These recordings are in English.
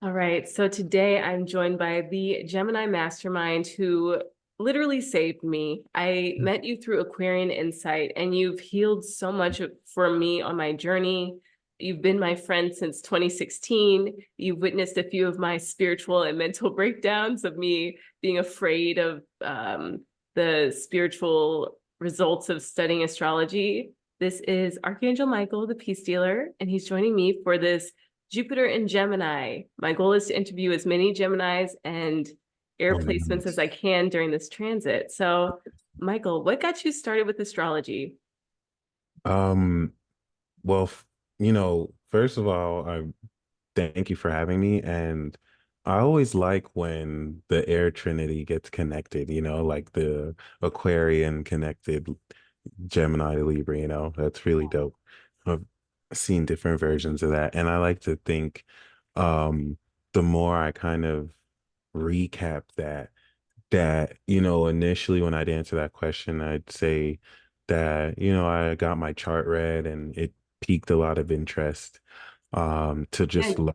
All right, so today I'm joined by the Gemini mastermind who literally saved me. I met you through Aquarian Insight, and you've healed so much for me on my journey. You've been my friend since 2016. You've witnessed a few of my spiritual and mental breakdowns of me being afraid of the spiritual results of studying astrology. This is Archangel Michael, the Peace Dealer, and he's joining me for this Jupiter in Gemini. My goal is to interview as many Geminis and air Oh, placements as nice. I can during this transit. So, Michael, what got you started with astrology? Um, well, first of all, I thank you for having me. And I always like when the air trinity gets connected, like the Aquarian connected Gemini to Libra, that's really dope. I've seen different versions of that. And I like to think um the more I kind of recap that initially when I'd answer that question, I'd say that, I got my chart read and it piqued a lot of interest to Yeah, just learn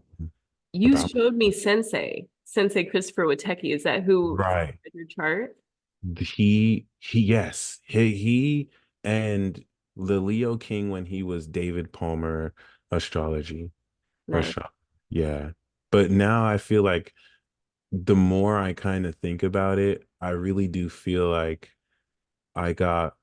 you about. showed me Sensei Christopher Witecki. Is that who Right. read your chart? Yes, he and the Leo King when he was David Palmer astrology or Nice. yeah. But now I feel like the more I kind of think about it, I really do feel like I got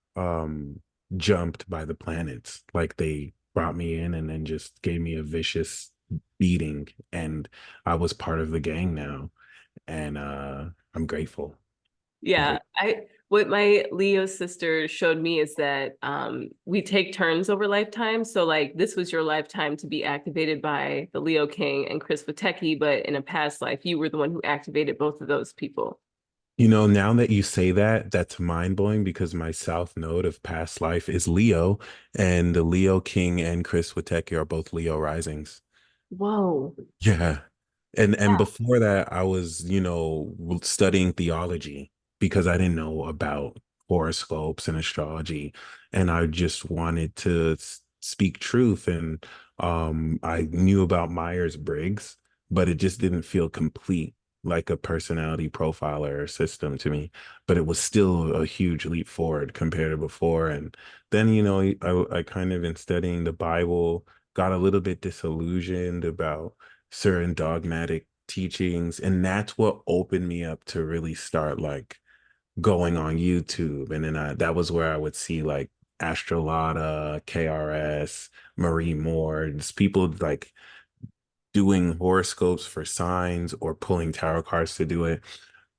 jumped by the planets. Like they brought me in and then just gave me a vicious beating and I was part of the gang now and I'm grateful. I'm Yeah, grateful. I what my Leo sister showed me is that we take turns over lifetime. So like this was your lifetime to be activated by the Leo King and Chris Witecki, but in a past life, you were the one who activated both of those people. Now that you say that, that's mind-blowing because my south node of past life is Leo and the Leo King and Chris Witecki are both Leo risings. Whoa. Yeah. And before that, I was, studying theology because I didn't know about horoscopes and astrology. And I just wanted to speak truth. And I knew about Myers-Briggs, but it just didn't feel complete like a personality profiler system to me. But it was still a huge leap forward compared to before. And then, I kind of in studying the Bible got a little bit disillusioned about certain dogmatic teachings. And that's what opened me up to really start like going on YouTube. And then that was where I would see like Astrolotta, KRS, Marie Moore, just people like doing horoscopes for signs or pulling tarot cards to do it.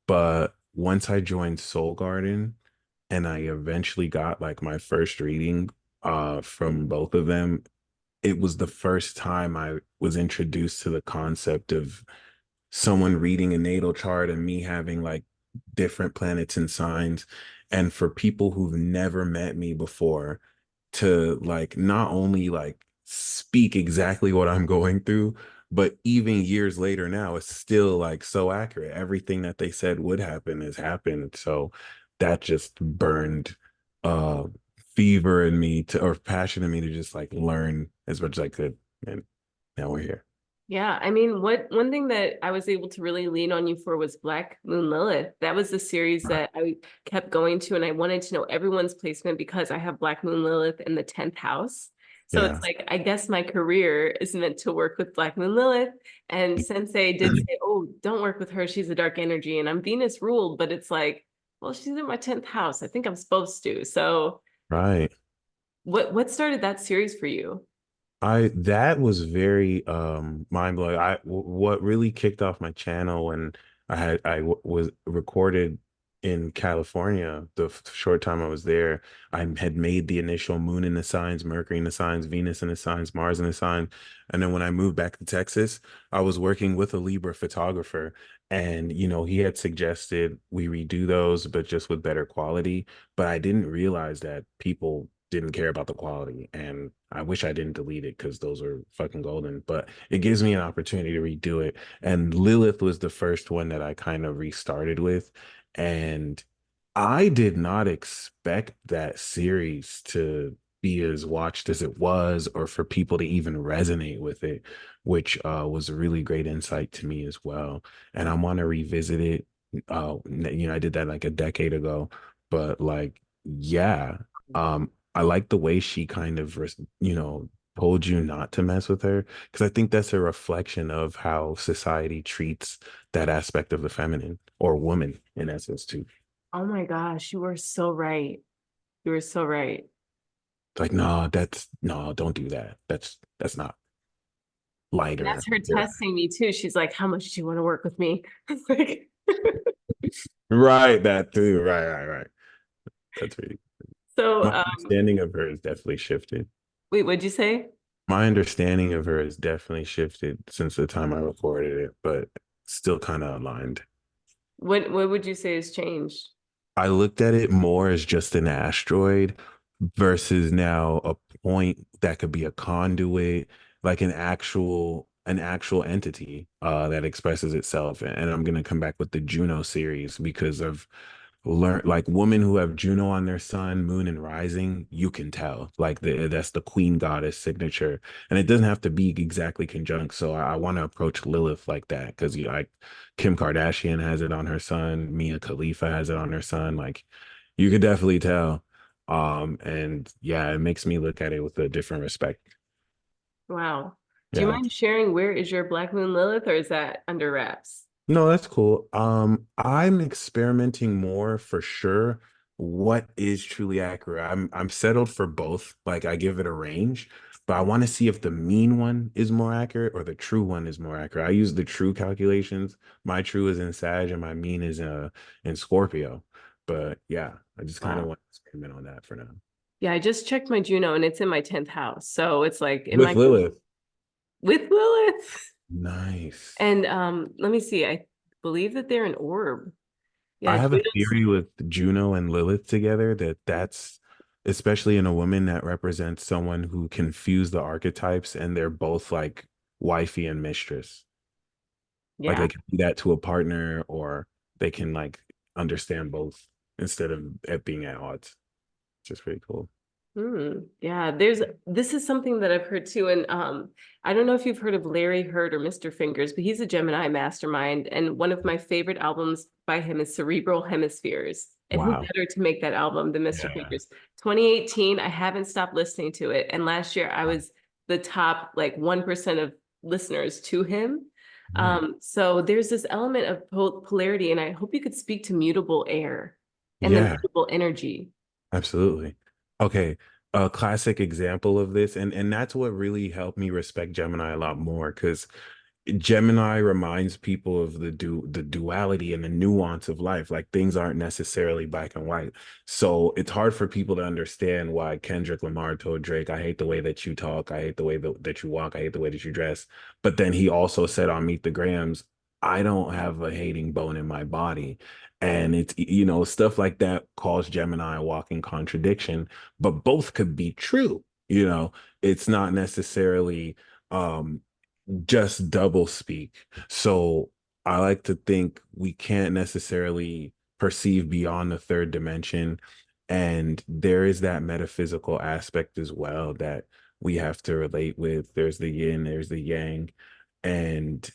But once I joined Soul Garden and I eventually got like my first reading from both of them, it was the first time I was introduced to the concept of someone reading a natal chart and me having like different planets and signs. And for people who've never met me before to like not only like speak exactly what I'm going through, but even years later now, it's still like so accurate. Everything that they said would happen has happened. So that just burned uh fever in me to or passion in me to just like learn as much as I could. And now we're here. Yeah, I mean, what one thing that I was able to really lean on you for was Black Moon Lilith. That was the series Right. that I kept going to, and I wanted to know everyone's placement because I have Black Moon Lilith in the 10th house. So it's Yeah. like, I guess my career is meant to work with Black Moon Lilith. And Sensei did say, oh, don't work with her. She's a dark energy. And I'm Venus ruled, but it's like, well, she's in my 10th house. I think I'm supposed to. So Right. what started that series for you? I that was very mind blowing. What really kicked off my channel when was recorded in California the short time I was there. I had made the initial moon in the signs, Mercury in the signs, Venus in the signs, Mars in the sign, and then when I moved back to Texas, I was working with a Libra photographer, and he had suggested we redo those, but just with better quality. But I didn't realize that people didn't care about the quality. And I wish I didn't delete it because those are fucking golden. But it gives me an opportunity to redo it. And Lilith was the first one that I kind of restarted with. And I did not expect that series to be as watched as it was, or for people to even resonate with it, which was a really great insight to me as well. And I want to revisit it. I did that like a decade ago, but like, yeah, I like the way she kind of, told you not to mess with her, because I think that's a reflection of how society treats that aspect of the feminine or woman in essence too. Oh my gosh, you were so right. You were so right. Like, no, that's no, don't do that. That's not And lighter. that's her testing me too. She's like, "How much do you want to work with me?" Like, Right, that too. Right. That's really so, my understanding of her has definitely shifted. wait, what'd you say? My understanding of her has definitely shifted since the time I recorded it, but still kind of aligned. What would you say has changed? I looked at it more as just an asteroid versus now a point that could be a conduit, like an actual entity that expresses itself. And I'm gonna come back with the Juno series because of learn like women who have Juno on their sun, moon, and rising, you can tell. Like that's the queen goddess signature. And it doesn't have to be exactly conjunct. So I want to approach Lilith like that because like Kim Kardashian has it on her sun, Mia Khalifa has it on her sun. Like you could definitely tell. And yeah, it makes me look at it with a different respect. Wow. Do you Yeah. mind sharing where is your Black Moon Lilith, or is that under wraps? No, that's cool. I'm experimenting more for sure. What is truly accurate? I'm settled for both. Like I give it a range, but I want to see if the mean one is more accurate or the true one is more accurate. I use the true calculations. My true is in Sag and my mean is in Scorpio. But yeah, I just kind of Wow. want to experiment on that for now. Yeah, I just checked my Juno and it's in my 10th house. So it's like it With might Lilith. with Lilith. Nice. And let me see. I believe that they're an orb. I Yeah, have a Juno's. theory with Juno and Lilith together that's especially in a woman that represents someone who can fuse the archetypes and they're both like wifey and mistress. Like Yeah. they can do that to a partner or they can like understand both instead of it being at odds. Just pretty cool. Yeah, this is something that I've heard too. And I don't know if you've heard of Larry Hurd or Mr. Fingers, but he's a Gemini mastermind. And one of my favorite albums by him is Cerebral Hemispheres. And who Wow. better to make that album than Mr. Yeah. Fingers? 2018, I haven't stopped listening to it. And last year I was the top like 1% of listeners to him. Nice. So there's this element of polarity, and I hope you could speak to mutable air and the Yeah, mutable energy. absolutely. Okay. A classic example of this, and that's what really helped me respect Gemini a lot more because Gemini reminds people of the duality and the nuance of life. Like things aren't necessarily black and white. So it's hard for people to understand why Kendrick Lamar told Drake, I hate the way that you talk, I hate the way that you walk, I hate the way that you dress. But then he also said on Meet the Grams, I don't have a hating bone in my body. And it's, stuff like that calls Gemini a walking contradiction, but both could be true. It's not necessarily um just double speak. So I like to think we can't necessarily perceive beyond the third dimension. And there is that metaphysical aspect as well that we have to relate with. There's the yin, there's the yang. And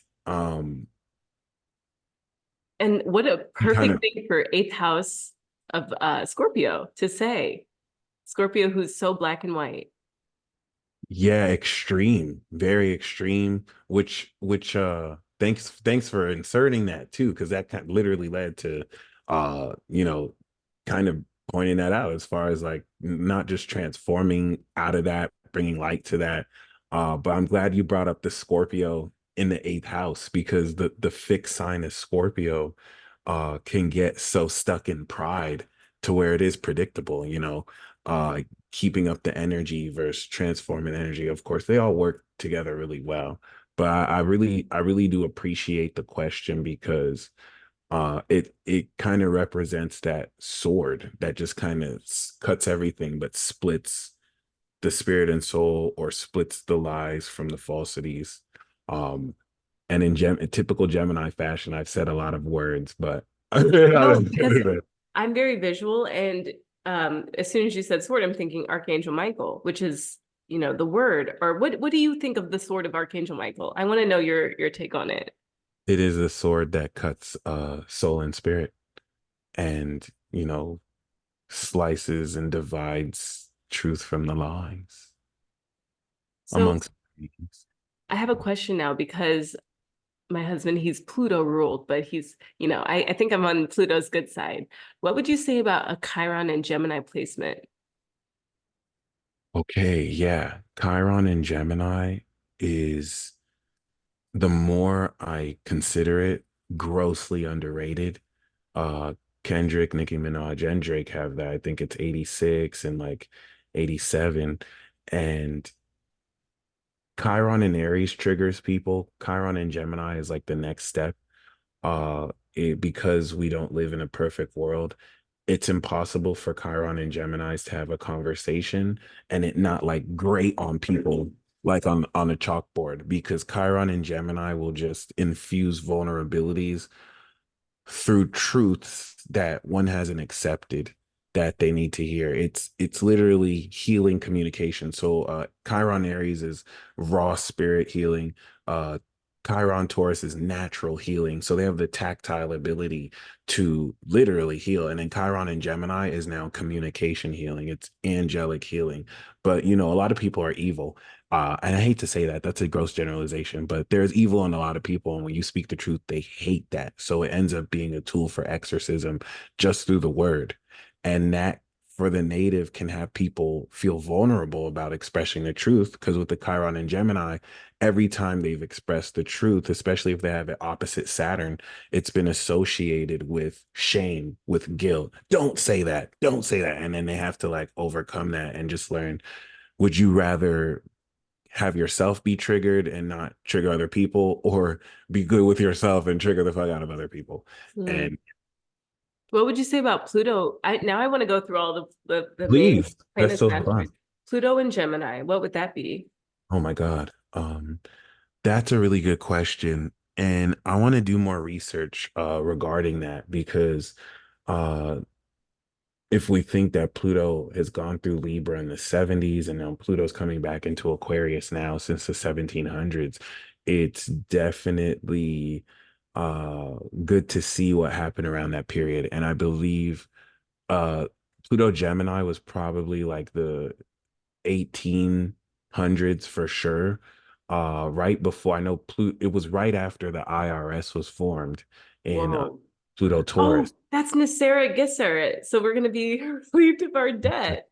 And what a we kind perfect of thing for eighth house of Scorpio to say. Scorpio who's so black and white. Yeah, extreme, very extreme, which thanks for inserting that too, because that kind of literally led to kind of pointing that out as far as like not just transforming out of that, bringing light to that. But I'm glad you brought up the Scorpio in the eighth house because the fixed sign of Scorpio can get so stuck in pride to where it is predictable, keeping up the energy versus transforming energy. Of course, they all work together really well. But I really do appreciate the question because it kind of represents that sword that just kind of cuts everything but splits the spirit and soul or splits the lies from the falsities. Um, and in typical Gemini fashion, I've said a lot of words, but No, because I'm very visual, and as soon as you said sword, I'm thinking Archangel Michael, which is, the word. Or what do you think of the sword of Archangel Michael? I want to know your take on it. It is a sword that cuts soul and spirit and, slices and divides truth from the lies So amongst things. I have a question now because my husband, he's Pluto ruled, but he's, I think I'm on Pluto's good side. What would you say about a Chiron and Gemini placement? Okay, yeah. Chiron and Gemini is, the more I consider it, grossly underrated. Uh Kendrick, Nicki Minaj, and Drake have that. I think it's 86 and like 87. And Chiron and Aries triggers people. Chiron and Gemini is like the next step. Because we don't live in a perfect world, it's impossible for Chiron and Geminis to have a conversation and it not like grate on people like on a chalkboard, because Chiron and Gemini will just infuse vulnerabilities through truths that one hasn't accepted that they need to hear. It's literally healing communication. So Chiron Aries is raw spirit healing. Chiron Taurus is natural healing. So they have the tactile ability to literally heal. And then Chiron and Gemini is now communication healing. It's angelic healing. But a lot of people are evil. And I hate to say that, that's a gross generalization, but there's evil in a lot of people. And when you speak the truth, they hate that. So it ends up being a tool for exorcism just through the word. And that for the native can have people feel vulnerable about expressing the truth. Because with the Chiron and Gemini, every time they've expressed the truth, especially if they have an opposite Saturn, it's been associated with shame, with guilt. Don't say that. Don't say that. And then they have to like overcome that and just learn, would you rather have yourself be triggered and not trigger other people, or be good with yourself and trigger the fuck out of other people? Hmm. And What would you say about Pluto? I want to go through all the main please, that's planets so masters. fun. Pluto and Gemini, what would that be? Oh my God. That's a really good question. And I want to do more research regarding that, because uh if we think that Pluto has gone through Libra in the 70s and now Pluto's coming back into Aquarius now since the 1700s, it's definitely uh good to see what happened around that period. And I believe uh Pluto Gemini was probably like the 1800s for sure. Right before, I know Pluto, it was right after the IRS was formed in Whoa. Pluto Oh, Taurus. that's Nasera Gisser. So we're going to be relieved of our debt,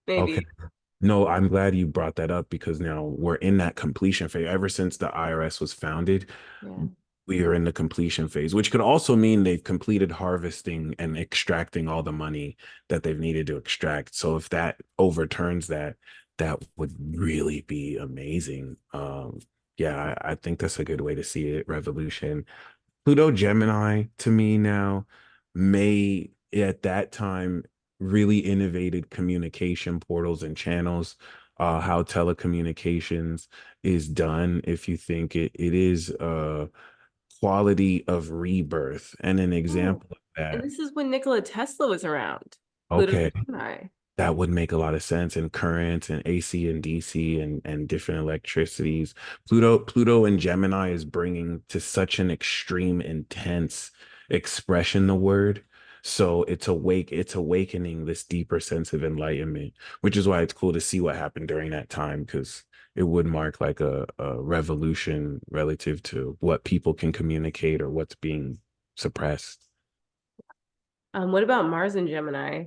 Okay. maybe. No, I'm glad you brought that up, because now we're in that completion phase. Ever since the IRS was founded, Yeah. we are in the completion phase, which could also mean they've completed harvesting and extracting all the money that they've needed to extract. So if that overturns that, that would really be amazing. Yeah, I think that's a good way to see it. Revolution. Pluto Gemini to me now may at that time really innovated communication portals and channels, how telecommunications is done. If you think it is a quality of rebirth, and an Oh, example of and that. this is when Nikola Tesla was around. Pluto Okay, Gemini. that would make a lot of sense. And currents and AC and DC and different electricities. Pluto and Gemini is bringing to such an extreme, intense expression the word. So it's awakening this deeper sense of enlightenment, which is why it's cool to see what happened during that time, because it would mark like a revolution relative to what people can communicate or what's being suppressed. What about Mars and Gemini?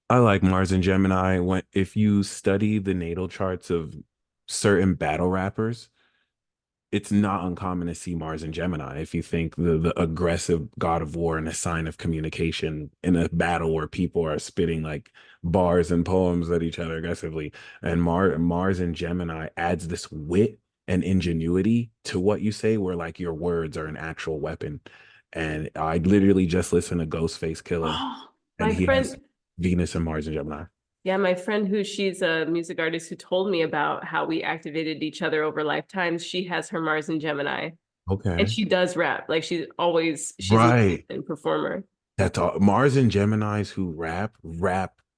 I like Mars and Gemini. When if you study the natal charts of certain battle rappers, it's not uncommon to see Mars and Gemini. If you think the aggressive god of war and a sign of communication in a battle where people are spitting like bars and poems at each other aggressively, and Mars and Gemini adds this wit and ingenuity to what you say, where like your words are an actual weapon. And I literally just listened to Ghostface Killer, Oh, and my he has friend. Venus and Mars and Gemini. Yeah, my friend who she's a music artist who told me about how we activated each other over lifetimes. She has her Mars and Gemini, and Okay. she does rap. Like she's a Right. musician performer. That's all. Mars and Geminis who rap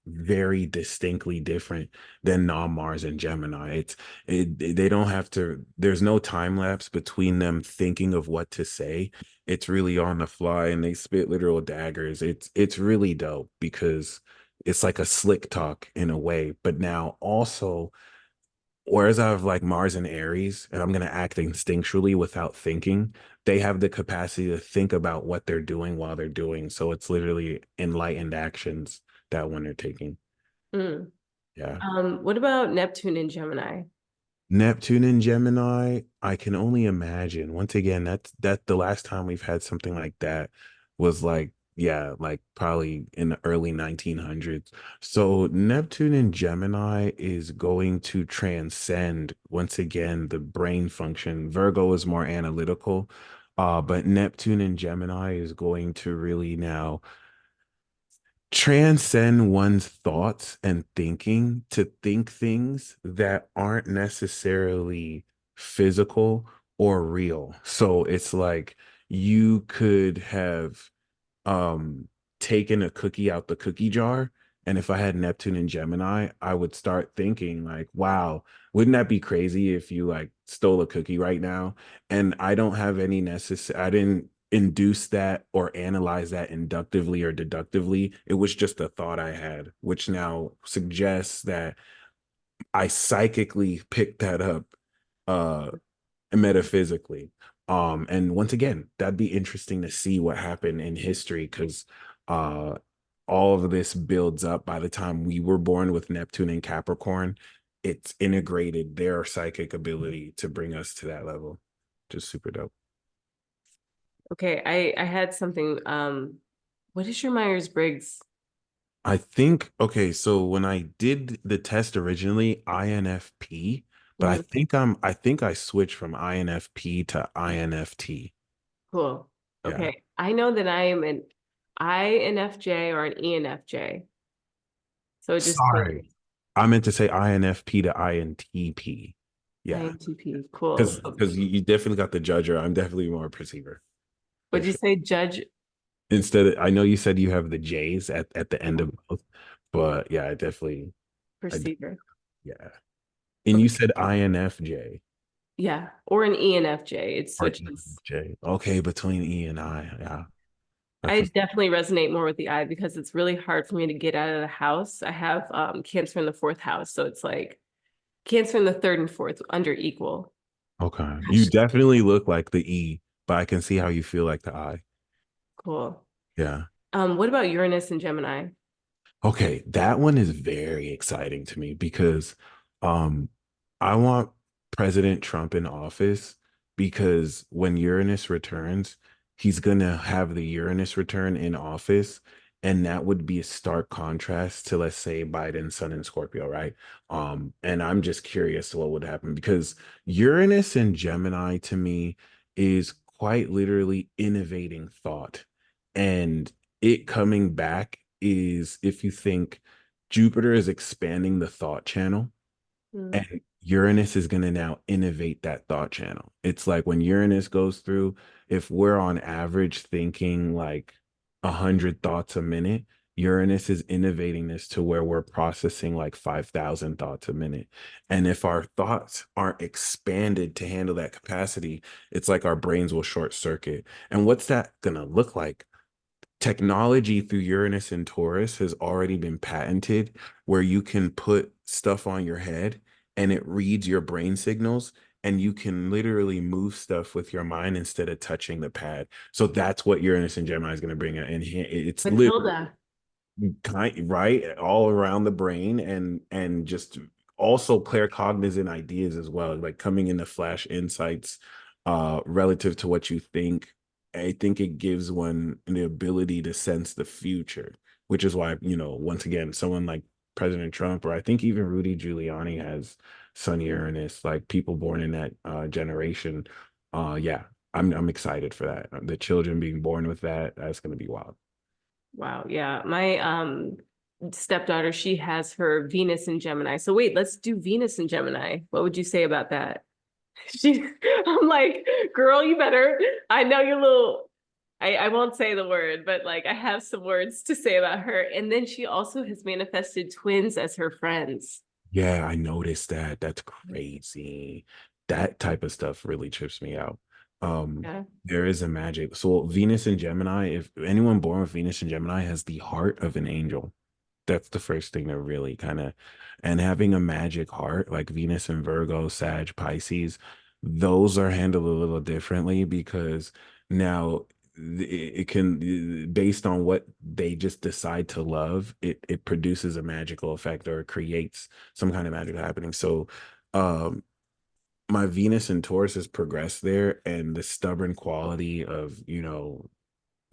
very distinctly different than non-Mars and Gemini. They don't have to, there's no time lapse between them thinking of what to say. It's really on the fly and they spit literal daggers. It's really dope because it's like a slick talk in a way, but now also, whereas I have like Mars and Aries, and I'm going to act instinctually without thinking, they have the capacity to think about what they're doing while they're doing. So it's literally enlightened actions that one are taking. Mm. Yeah. What about Neptune and Gemini? Neptune and Gemini, I can only imagine. Once again, that the last time we've had something like that was like, yeah, like probably in the early 1900s. So Neptune and Gemini is going to transcend once again the brain function. Virgo is more analytical, but Neptune and Gemini is going to really now transcend one's thoughts and thinking to think things that aren't necessarily physical or real. So it's like you could have um taken a cookie out the cookie jar, and if I had Neptune and Gemini, I would start thinking like, wow, wouldn't that be crazy if you like stole a cookie right now? And I don't have any necessary, I didn't induce that or analyze that inductively or deductively. It was just a thought I had, which now suggests that I psychically picked that up uh metaphysically. And once again, that'd be interesting to see what happened in history because uh all of this builds up by the time we were born with Neptune and Capricorn. It's integrated their psychic ability to bring us to that level. Just super dope. Okay, I had something. What is your Myers-Briggs? I think, okay, so when I did the test originally, INFP, but Mhm. I think I switched from INFP to INFT. Cool. Yeah. Okay, I know that I am an INFJ or an ENFJ. So it just Sorry. I meant to say INFP to INTP. Yeah. INTP. Cool. Because you definitely got the judger. I'm definitely more a perceiver for Would you sure. say judge Instead of, I know you said you have the J's at the end of both, but yeah, I definitely, I perceiver? yeah. And you Okay. said INFJ Yeah, or an ENFJ. It or switches. ENFJ. Okay, between E and I. Yeah. That's I a, definitely resonate more with the I because it's really hard for me to get out of the house. I have Cancer in the fourth house, so it's like Cancer in the third and fourth under equal. okay. You Gosh, definitely look like the E, but I can see how you feel like the I. cool. Yeah. What about Uranus and Gemini? Okay, that one is very exciting to me because um I want President Trump in office because when Uranus returns, he's gonna have the Uranus return in office, and that would be a stark contrast to, let's say, Biden's sun in Scorpio, right? And I'm just curious what would happen because Uranus and Gemini to me is quite literally innovating thought. And it coming back is, if you think Jupiter is expanding the thought channel Hmm. and Uranus is going to now innovate that thought channel. It's like when Uranus goes through, if we're on average thinking like 100 thoughts a minute, Uranus is innovating this to where we're processing like 5,000 thoughts a minute. And if our thoughts aren't expanded to handle that capacity, it's like our brains will short circuit. And what's that going to look like? Technology through Uranus and Taurus has already been patented where you can put stuff on your head and it reads your brain signals and you can literally move stuff with your mind instead of touching the pad. So that's what Uranus and Gemini is going to bring out. And it's literally Matilda. kind right all around the brain and just also claircognizant ideas as well, like coming into flash insights relative to what you think. I think it gives one the ability to sense the future, which is why, once again, someone like President Trump, or I think even Rudy Giuliani has Sun Uranus, like people born in that generation. Yeah, I'm excited for that. The children being born with that's going to be wild. Wow, yeah. My stepdaughter, she has her Venus in Gemini. So wait, let's do Venus in Gemini. What would you say about that? She, I'm like, girl, you better. I know you're little. I won't say the word, but like I have some words to say about her. And then she also has manifested twins as her friends. Yeah, I noticed that. That's crazy. That type of stuff really trips me out. Yeah. There is a magic. So Venus and Gemini, if anyone born with Venus and Gemini has the heart of an angel. That's the first thing to really kind of, and having a magic heart like Venus and Virgo, Sag, Pisces, those are handled a little differently because now it can, based on what they just decide to love, it produces a magical effect or it creates some kind of magic happening. So um my Venus and Taurus has progressed there, and the stubborn quality of,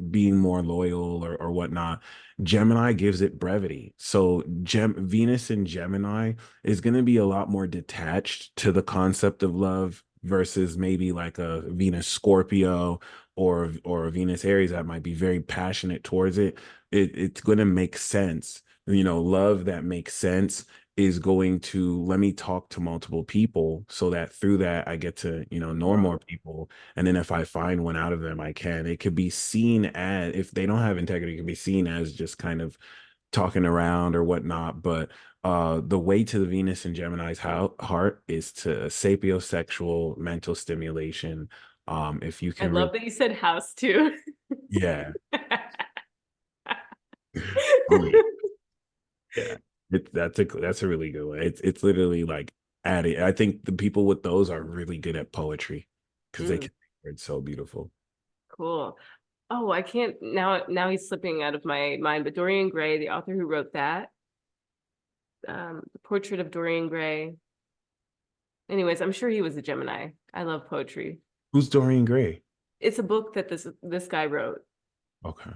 being more loyal or whatnot. Gemini gives it brevity. So Venus in Gemini is going to be a lot more detached to the concept of love versus maybe like a Venus Scorpio or a Venus Aries that might be very passionate towards it. It's going to make sense. Love that makes sense is going to let me talk to multiple people so that through that I get to, know more Whoa. people. And then if I find one out of them, I can. It could be seen as, if they don't have integrity, it can be seen as just kind of talking around or whatnot. But the way to the Venus and Gemini's heart is to sapiosexual mental stimulation. If you I can really, love that you said house too. yeah. Oh yeah. Yeah. That's a really good one. It's literally like adding. I think the people with those are really good at poetry because they Mm, can it's so beautiful. cool. Oh, I can't now he's slipping out of my mind, but Dorian Gray, the author who wrote that, the portrait of Dorian Gray. Anyways, I'm sure he was a Gemini. I love poetry. Who's Dorian Gray? It's a book that this guy wrote. Okay.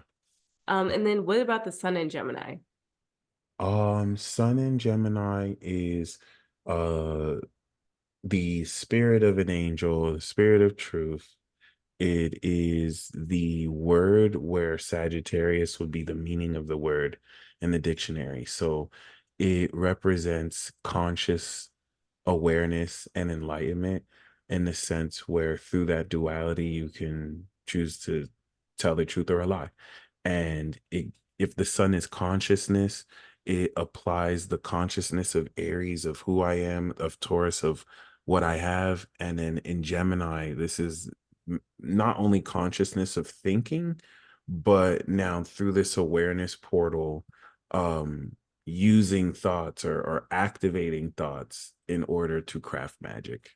And then what about the sun in Gemini? Sun in Gemini is uh the spirit of an angel, the spirit of truth. It is the word where Sagittarius would be the meaning of the word in the dictionary. So it represents conscious awareness and enlightenment in the sense where through that duality you can choose to tell the truth or a lie. And if the sun is consciousness, it applies the consciousness of Aries of who I am, of Taurus of what I have, and then in Gemini this is not only consciousness of thinking, but now through this awareness portal, using thoughts or activating thoughts in order to craft magic.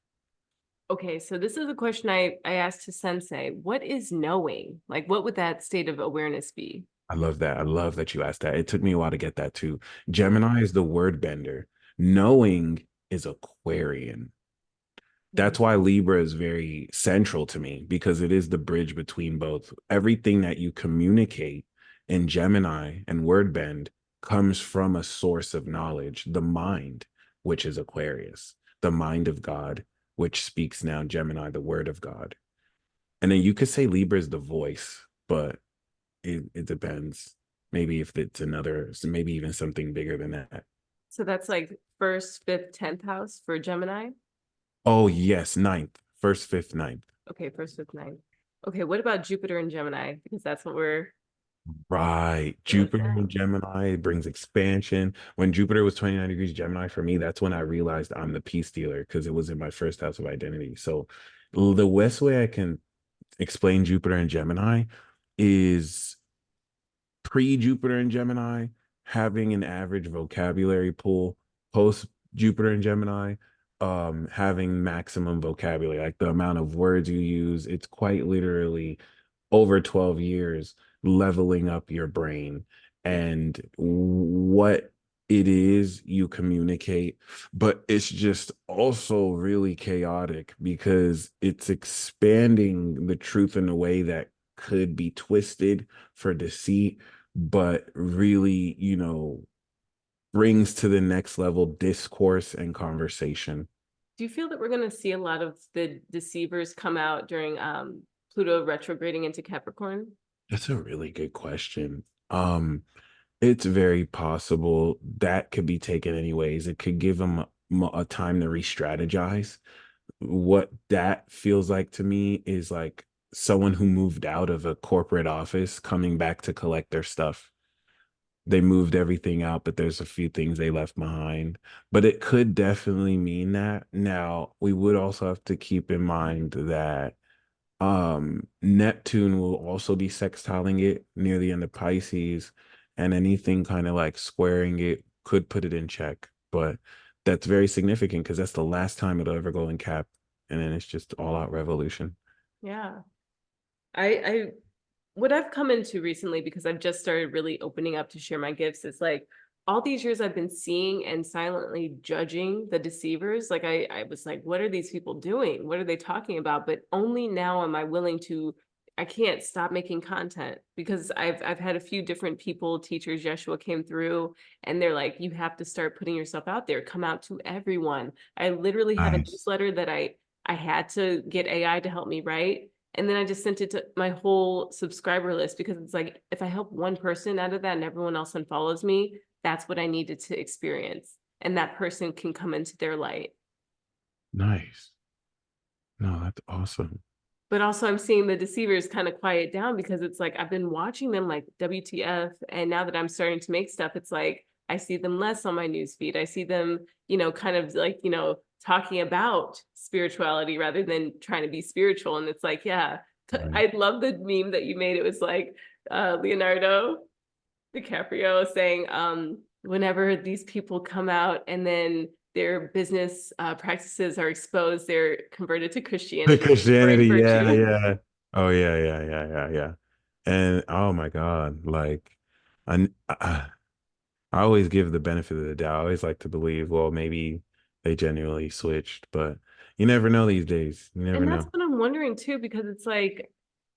Okay, so this is a question I asked to Sensei. What is knowing? Like, what would that state of awareness be? I love that. I love that you asked that. It took me a while to get that too. Gemini is the word bender. Knowing is Aquarian. Mm. That's why Libra is very central to me because it is the bridge between both. Everything that you communicate in Gemini and Wordbend comes from a source of knowledge, the mind, which is Aquarius, the mind of God, which speaks now Gemini, the word of God. And then you could say Libra is the voice, but it depends. Maybe if it's another, so maybe even something bigger than that. So that's like first, fifth, 10th house for Gemini. Oh, yes, ninth, first, fifth, ninth. Okay, first, fifth, ninth. Okay, what about Jupiter and Gemini? Because that's what we're Right. doing Jupiter in now. Gemini brings expansion. When Jupiter was 29 degrees Gemini for me, that's when I realized I'm the peace dealer because it was in my first house of identity. So the best way I can explain Jupiter in Gemini is pre-Jupiter and Gemini, having an average vocabulary pool, post Jupiter and Gemini, having maximum vocabulary, like the amount of words you use, it's quite literally over 12 years leveling up your brain and what it is you communicate, but it's just also really chaotic because it's expanding the truth in a way that could be twisted for deceit, but really, brings to the next level discourse and conversation. Do you feel that we're going to see a lot of the deceivers come out during Pluto retrograding into Capricorn? That's a really good question. It's very possible that could be taken anyways. It could give them a time to re-strategize. What that feels like to me is like someone who moved out of a corporate office coming back to collect their stuff. They moved everything out, but there's a few things they left behind. But it could definitely mean that. Now, we would also have to keep in mind that Neptune will also be sextiling it near the end of Pisces, and anything kind of like squaring it could put it in check. But that's very significant because that's the last time it'll ever go in Cap, and then it's just all out revolution. Yeah. I what I've come into recently, because I've just started really opening up to share my gifts, is like all these years I've been seeing and silently judging the deceivers. Like I was like, what are these people doing? What are they talking about? But only now am I willing to, I can't stop making content because I've had a few different people, teachers, Yeshua came through and they're like, you have to start putting yourself out there, come out to everyone. I literally have a Nice. newsletter that I had to get AI to help me write. And then I just sent it to my whole subscriber list because it's like, if I help one person out of that and everyone else unfollows me, that's what I needed to experience. And that person can come into their light. Nice. No, that's awesome. But also I'm seeing the deceivers kind of quiet down because it's like, I've been watching them like WTF. And now that I'm starting to make stuff, it's like, I see them less on my newsfeed. I see them, kind of like, talking about spirituality rather than trying to be spiritual. And it's like, yeah, Right. I love the meme that you made. It was like Leonardo DiCaprio saying, whenever these people come out and then their business practices are exposed, they're converted to The Christianity or in Christianity, yeah, virtue. yeah. Oh yeah, yeah, yeah, yeah, yeah. And oh my God, like I I always give the benefit of the doubt. I always like to believe, well, maybe they genuinely switched, but you never know these days. You never And that's know. what I'm wondering too, because it's like,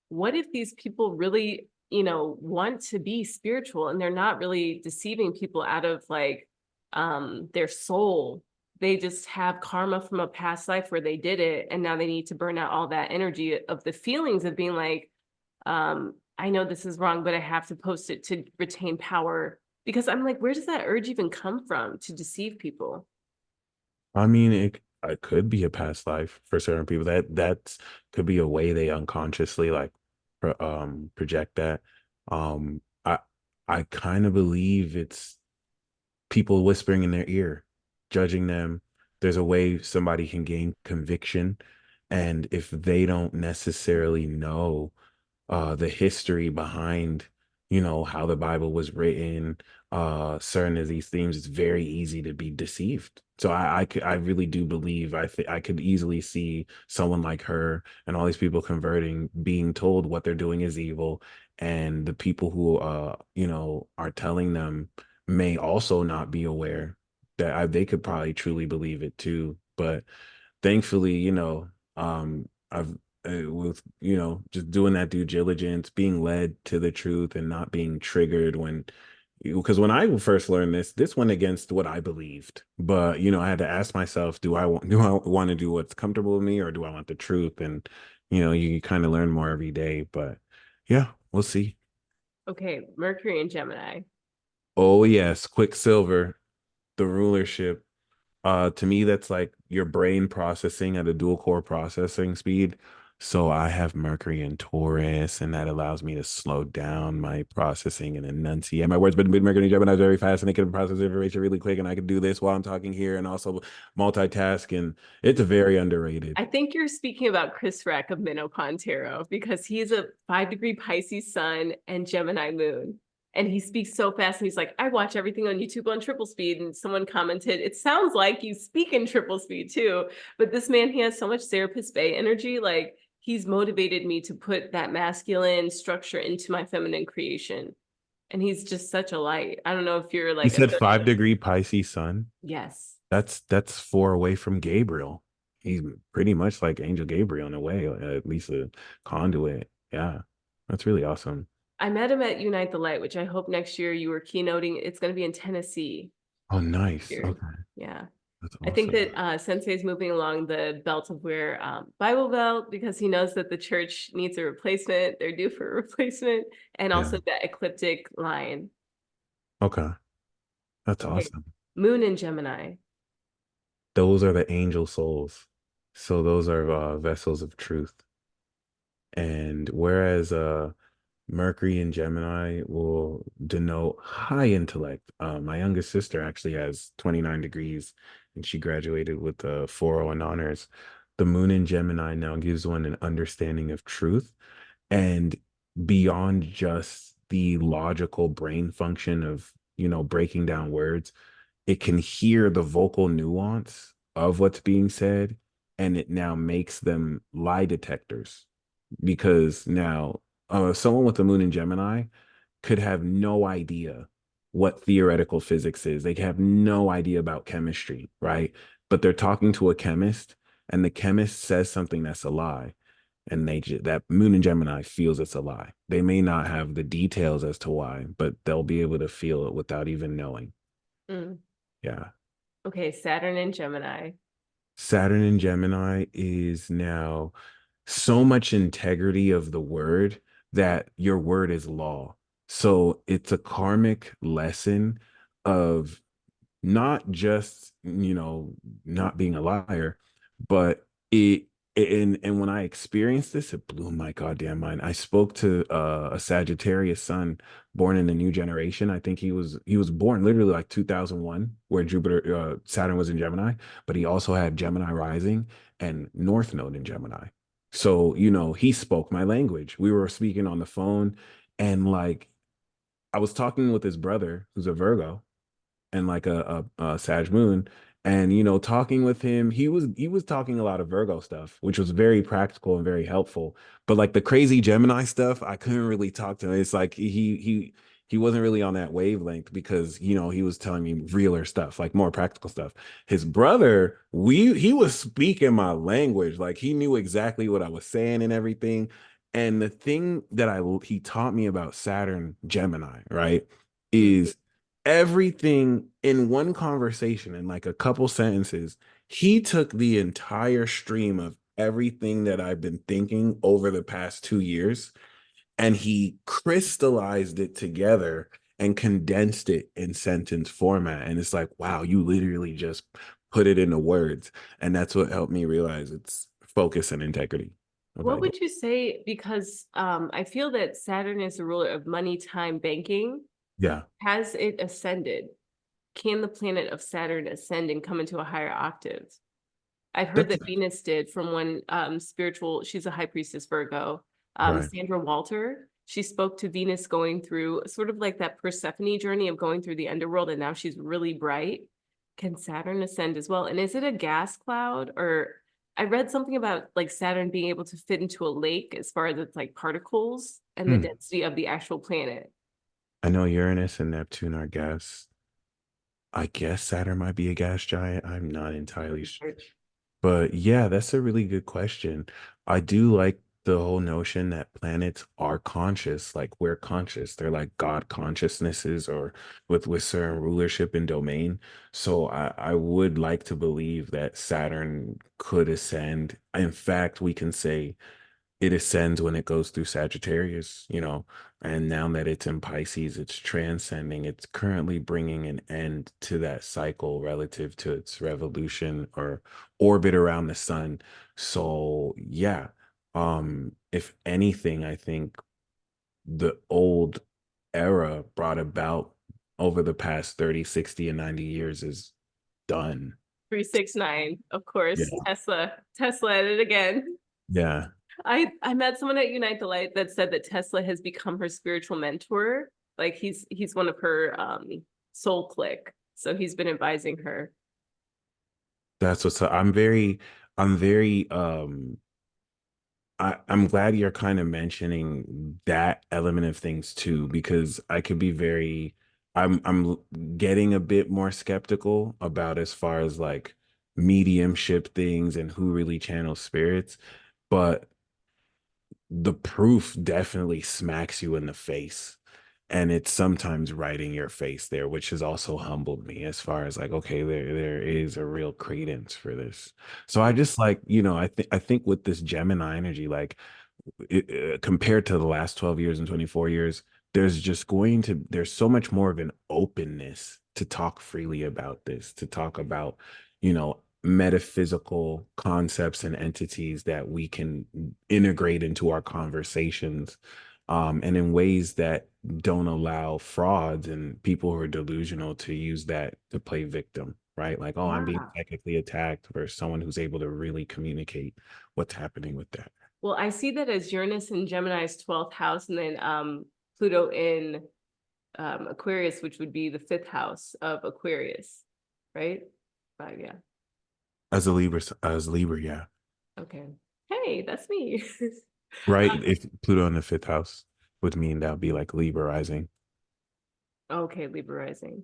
what if these people really, want to be spiritual and they're not really deceiving people out of like their soul. They just have karma from a past life where they did it and now they need to burn out all that energy of the feelings of being like, I know this is wrong, but I have to post it to retain power. Because I'm like, where does that urge even come from to deceive people? I mean, it could be a past life for certain people. That's could be a way they unconsciously like project that. Um, I I kind of believe it's people whispering in their ear, judging them. There's a way somebody can gain conviction, and if they don't necessarily know the history behind, how the Bible was written, certain of these themes, it's very easy to be deceived. So I really do believe I could easily see someone like her and all these people converting, being told what they're doing is evil, and the people who are telling them may also not be aware that they could probably truly believe it too. But thankfully, I've with just doing that due diligence, being led to the truth and not being triggered when because when I first learned this went against what I believed. But I had to ask myself, do I want to do what's comfortable with me, or do I want the truth? And you kind of learn more every day. But yeah, we'll see. Okay, Mercury and Gemini. Oh yes, Quicksilver, the rulership. To me, that's like your brain processing at a dual core processing speed. So I have Mercury in Taurus, and that allows me to slow down my processing and enunciate my words. But Mercury and Gemini is very fast, and it can process information really quick. And I can do this while I'm talking here, and also multitask. And it's very underrated. I think you're speaking about Chris Reck of Minnow Tarot because he's a 5-degree Pisces sun and Gemini moon. And he speaks so fast and he's like, I watch everything on YouTube on triple speed. And someone commented, it sounds like you speak in triple speed too. But this man, he has so much Serapis Bay energy. Like he's motivated me to put that masculine structure into my feminine creation. And he's just such a light. I don't know if you're You like, said 5-degree Pisces sun. yes. That's 4 away from Gabriel. He's pretty much like Angel Gabriel in a way, at least a conduit. Yeah, that's really awesome. I met him at Unite the Light, which I hope next year you were keynoting. It's going to be in Tennessee Oh, nice. here. Okay, Yeah. that's I think awesome. that Sensei is moving along the belt of where Bible Belt because he knows that the church needs a replacement. They're due for a replacement. And Yeah. also that ecliptic line. Okay, that's Okay. awesome. Moon and Gemini. Those are the angel souls. So those are vessels of truth. And whereas Mercury and Gemini will denote high intellect. My youngest sister actually has 29 degrees and she graduated with a 4.0 in honors. The moon in Gemini now gives one an understanding of truth and beyond just the logical brain function of, breaking down words, it can hear the vocal nuance of what's being said and it now makes them lie detectors because now someone with the moon in Gemini could have no idea what theoretical physics is. They have no idea about chemistry, right? But they're talking to a chemist, and the chemist says something that's a lie, and that moon in Gemini feels it's a lie. They may not have the details as to why, but they'll be able to feel it without even knowing. Mm. Yeah. Okay, Saturn and Gemini. Saturn in Gemini is now so much integrity of the word that your word is law. So it's a karmic lesson of not just, not being a liar, but and when I experienced this, it blew my goddamn mind. I spoke to a Sagittarius sun born in the new generation. I think he was born literally like 2001, where Jupiter Saturn was in Gemini, but he also had Gemini rising and North Node in Gemini. So, he spoke my language. We were speaking on the phone, and like I was talking with his brother, who's a Virgo, and like a Sag Moon. And talking with him, he was talking a lot of Virgo stuff, which was very practical and very helpful. But like the crazy Gemini stuff, I couldn't really talk to him. It's like he wasn't really on that wavelength because he was telling me realer stuff, like more practical stuff. His brother, he was speaking my language, like he knew exactly what I was saying and everything. And the thing that he taught me about Saturn Gemini, right, Mm. is everything in one conversation in like a couple sentences. He took the entire stream of everything that I've been thinking over the past 2 years and he crystallized it together and condensed it in sentence format. And it's like, wow, you literally just put it into words. And that's what helped me realize it's focus and integrity What available. would you say? Because I feel that Saturn is the ruler of money, time, banking. Yeah. Has it ascended? Can the planet of Saturn ascend and come into a higher octave? I've heard That's that Venus did from one spiritual, she's a high priestess Virgo, right. Sandra Walter. She spoke to Venus going through sort of like that Persephone journey of going through the underworld, and now she's really bright. Can Saturn ascend as well? And is it a gas cloud? Or I read something about like Saturn being able to fit into a lake as far as its like particles and the Hmm. density of the actual planet. I know Uranus and Neptune are gas. I guess Saturn might be a gas giant. I'm not entirely sure. Research. But yeah, that's a really good question. I do like the whole notion that planets are conscious, like we're conscious. They're like God consciousnesses or with certain rulership and domain. So I would like to believe that Saturn could ascend. In fact, we can say it ascends when it goes through Sagittarius, and now that it's in Pisces, it's transcending. It's currently bringing an end to that cycle relative to its revolution or orbit around the sun. So, yeah, if anything, I think the old era brought about over the past 30, 60, and 90 years is done. 369, of Yeah. course. Tesla at it again. Yeah. I met someone at Unite the Light that said that Tesla has become her spiritual mentor. Like he's one of her soul clique. So he's been advising her. That's what's up. I'm glad you're kind of mentioning that element of things too, because I could be I'm getting a bit more skeptical about as far as like mediumship things and who really channels spirits, but the proof definitely smacks you in the face. And it's sometimes right in your face there, which has also humbled me as far as like, okay, there is a real credence for this. So I just like, I think with this Gemini energy, like compared to the last 12 years and 24 years, there's so much more of an openness to talk freely about this, to talk about, you know, metaphysical concepts and entities that we can integrate into our conversations, and in ways that don't allow frauds and people who are delusional to use that to play victim, right? Like, oh, I'm being Yeah. psychically attacked, versus someone who's able to really communicate what's happening with that. Well, I see that as Uranus in Gemini's 12th house, and then Pluto in Aquarius, which would be the fifth house of Aquarius, right? Yeah. As a Libra, yeah. Okay. Hey, that's me. Right. If Pluto in the fifth house would mean that would be like Libra rising. Okay, Libra rising.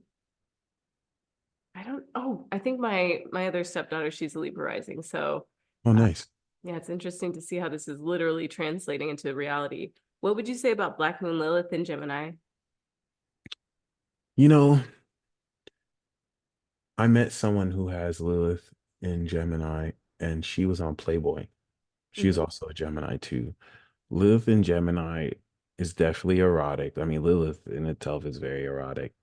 I don't. Oh, I think my other stepdaughter, she's a Libra rising. So, Oh, uh, nice. yeah, it's interesting to see how this is literally translating into reality. What would you say about Black Moon Lilith in Gemini? You know, I met someone who has Lilith in Gemini, and she was on Playboy. She's Mhm. also a Gemini too. Lilith in Gemini is definitely erotic. I mean, Lilith in itself is very erotic.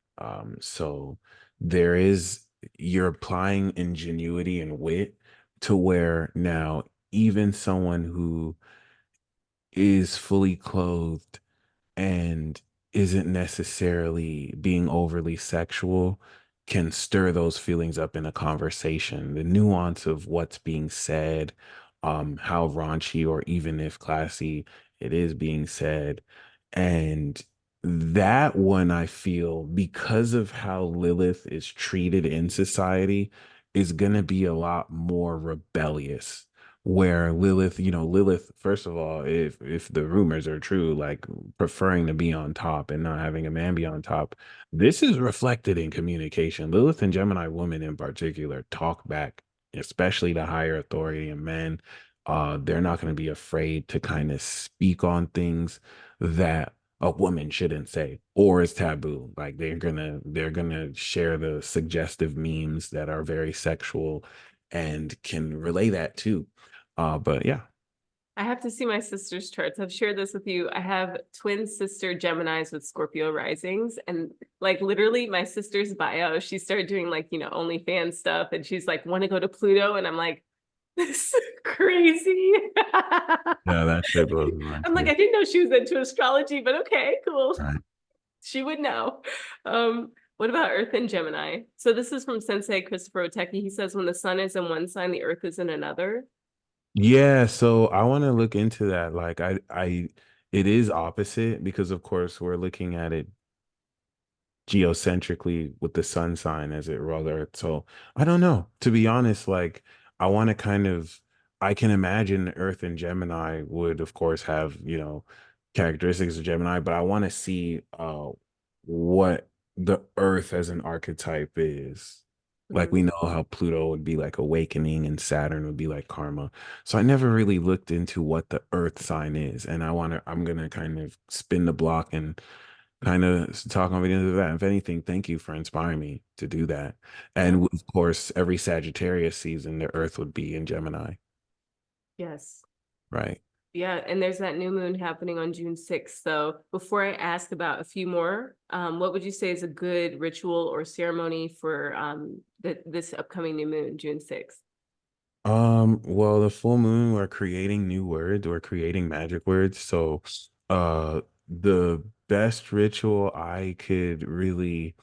So there is, you're applying ingenuity and wit to where now even someone who is fully clothed and isn't necessarily being overly sexual can stir those feelings up in a conversation. The nuance of what's being said, how raunchy or even if classy it is being said. And that one, I feel, because of how Lilith is treated in society, is going to be a lot more rebellious. Where Lilith, Lilith, first of all, if the rumors are true, like preferring to be on top and not having a man be on top, this is reflected in communication. Lilith and Gemini women in particular talk back, especially to higher authority and men. They're not going to be afraid to kind of speak on things that a woman shouldn't say or is taboo. Like they're gonna share the suggestive memes that are very sexual and can relay that too. But yeah. I have to see my sister's charts. I've shared this with you. I have twin sister Geminis with Scorpio risings. And like literally my sister's bio, she started doing like, OnlyFans stuff. And she's like, want to go to Pluto? And I'm like, this is crazy. Yeah, that shit blows my mind I'm like, too. I didn't know she was into astrology, but okay, cool. Right. She would know. What about Earth and Gemini? So this is from Sensei Christopher Oteki. He says when the sun is in one sign, the Earth is in another. Yeah, so I want to look into that. Like it is opposite because of course we're looking at it geocentrically with the sun sign as it rather. So I don't know. To be honest, like I want to kind of I can imagine Earth and Gemini would of course have, characteristics of Gemini, but I want to see what the Earth as an archetype is. Like Mhm. we know how Pluto would be like awakening and Saturn would be like karma. So I never really looked into what the Earth sign is. And I'm gonna kind of spin the block and kind of talk on into that. If anything, thank you for inspiring me to do that. Yeah. And of course, every Sagittarius season, the Earth would be in Gemini, Yes. right? Yeah, and there's that new moon happening on June 6th. So before I ask about a few more, what would you say is a good ritual or ceremony for this upcoming new moon, June 6th? Well, the full moon, we're creating new words, we're creating magic words. So, the best ritual I could really,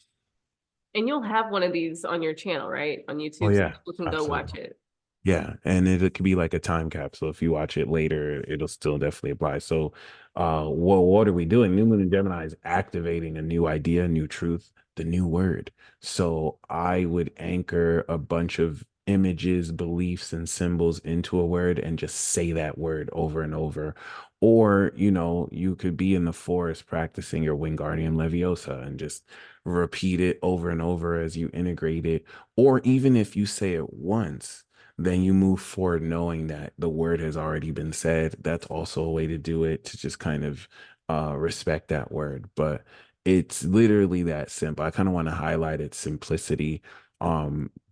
And you'll have one of these on your channel, right? On oh YouTube, so yeah, people can go watch absolutely. it. Yeah, and it could be like a time capsule. If you watch it later, it'll still definitely apply. So, what are we doing? New Moon in Gemini is activating a new idea, new truth, the new word. So I would anchor a bunch of images, beliefs, and symbols into a word and just say that word over and over. Or, you could be in the forest practicing your Wingardium Leviosa and just repeat it over and over as you integrate it. Or even if you say it once, then you move forward knowing that the word has already been said. That's also a way to do it, to just kind of respect that word. But it's literally that simple. I kind of want to highlight its simplicity.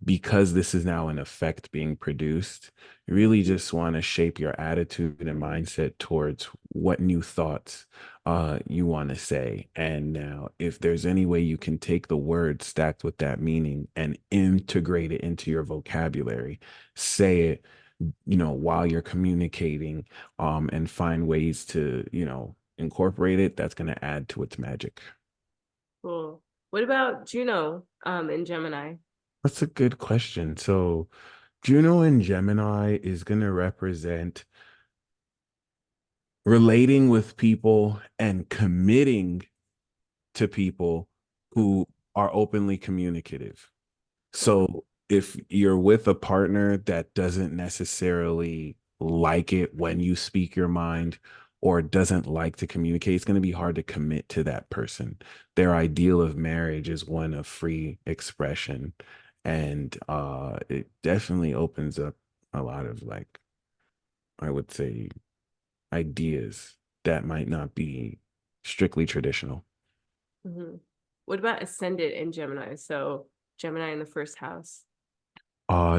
because this is now an effect being produced, you really just want to shape your attitude and mindset towards what new thoughts you want to say. And now, if there's any way you can take the word stacked with that meaning and integrate it into your vocabulary, say it, while you're communicating, and find ways to, incorporate it, that's going to add to its magic. Cool. What about Juno in Gemini? That's a good question. So, Juno in Gemini is going to represent relating with people and committing to people Mhm. who are openly communicative. Cool. So if you're with a partner that doesn't necessarily like it when you speak your mind or doesn't like to communicate, it's going to be hard to commit to that person. Their ideal of marriage is one of free expression. And it definitely opens up a lot of, like, I would say, ideas that might not be strictly traditional. Mhm. What about ascendant in Gemini? So Gemini in the first house.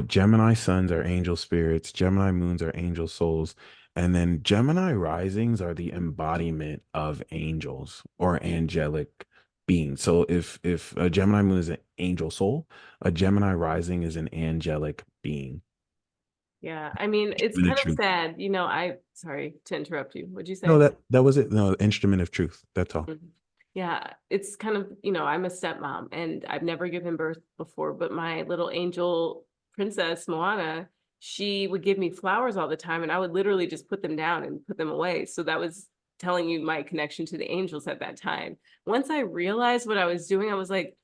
Gemini suns are angel spirits, Gemini moons are angel souls, and then Gemini risings are the embodiment of angels or angelic beings. So if a Gemini moon is an angel soul, a Gemini rising is an angelic being. Yeah, I mean, it's In the kind of truth. sad, sorry to interrupt you. What'd you No, say? that was it. No, instrument of truth. That's all. Mhm. Yeah, it's kind of, I'm a stepmom and I've never given birth before, but my little angel princess, Moana, she would give me flowers all the time and I would literally just put them down and put them away. So that was telling you my connection to the angels at that time. Once I realized what I was doing, I was like,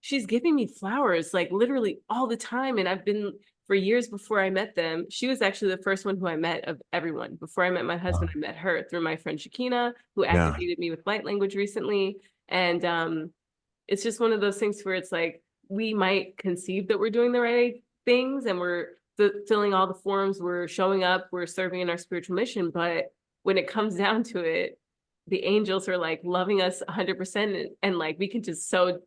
she's giving me flowers like literally all the time. And I've been for years before I met them. She was actually the first one who I met of everyone. Before I met my husband, I met her through my friend Shakina, who Yeah. activated me with light language recently. And it's just one of those things where it's like we might conceive that we're doing the right things and we're filling all the forms, we're showing up, we're serving in our spiritual mission. But when it comes down to it, the angels are like loving us 100% and like we can just so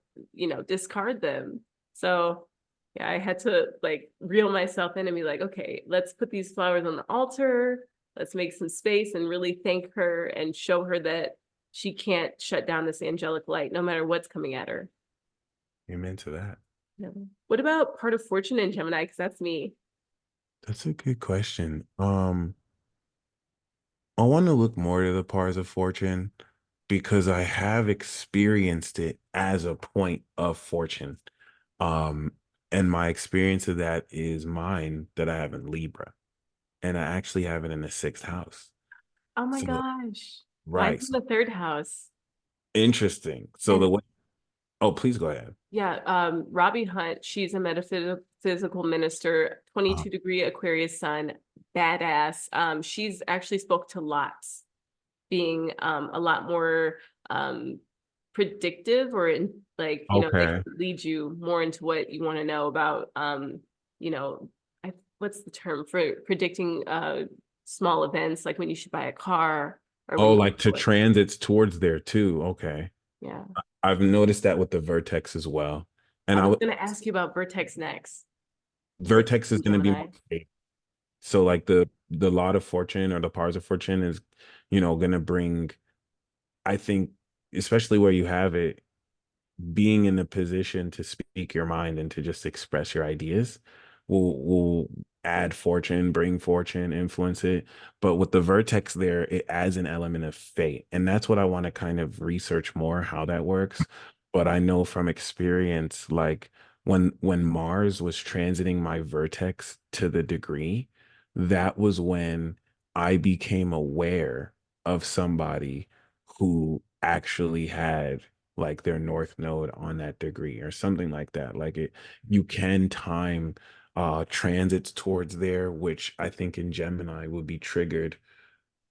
discard them. So yeah, I had to like reel myself in and be like, okay, let's put these flowers on the altar. Let's make some space and really thank her and show her that she can't shut down this angelic light no matter what's coming at her. Amen to that. Yeah. What about part of fortune in Gemini? Because that's me. That's a good question. I want to look more to the parts of fortune because I have experienced it as a point of fortune. Um, and my experience of that is mine that I have in Libra, and I actually have it in the sixth house. Oh my So, gosh. right. Mine's in So the third house. interesting. So the And way, oh, please go ahead. yeah, Robbie Hunt, she's a metaphysical minister, Uh, 22-degree Aquarius sun, badass. She's actually spoke to lots, being a lot more um predictive or like, they okay. can lead you more into what you want to know about you know, what's the term for predicting small events like when you should buy a car or when Oh, you like to transits towards there too. Okay. yeah. I've noticed that with the vertex as well. And I I was would gonna ask you about Vertex next. Vertex vertex is in going to be more Gemini. fate. So like the lot of fortune or the powers of fortune is, going to bring, I think, especially where you have it, being in a position to speak your mind and to just express your ideas will add fortune, bring fortune, influence it. But with the vertex there, it adds an element of fate. And that's what I want to kind of research more how that works. But I know from experience, like when Mars was transiting my vertex to the degree, that was when I became aware of somebody who actually had like their north node on that degree or something like that. Like you can time transits towards there, which I think in Gemini would be triggered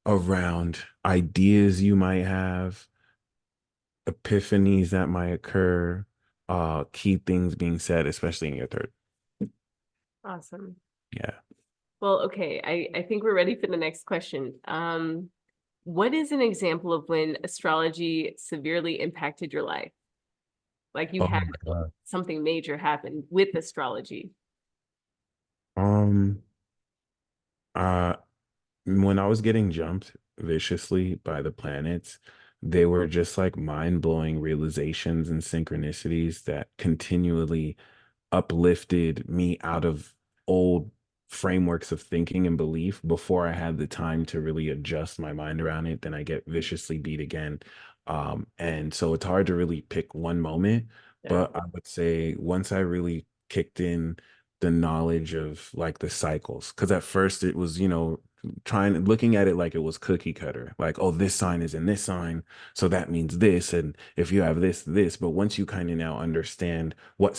around ideas you might have, epiphanies that might occur, key things being said, especially in your third. Awesome. Yeah. Well, okay, I think we're ready for the next question. What is an example of when astrology severely impacted your life? Like you Oh had my God. something major happen with astrology. Um, uh, when I was getting jumped viciously by the planets, they were just like mind-blowing realizations and synchronicities that continually uplifted me out of old frameworks of thinking and belief before I had the time to really adjust my mind around it. Then I get viciously beat again. And so it's hard to really pick one moment, Yeah. but I would say once I really kicked in the knowledge of like the cycles, because at first it was, trying looking at it like it was cookie cutter, like, oh, this sign is in this sign, so that means this, and if you have this. But once you kind of now understand what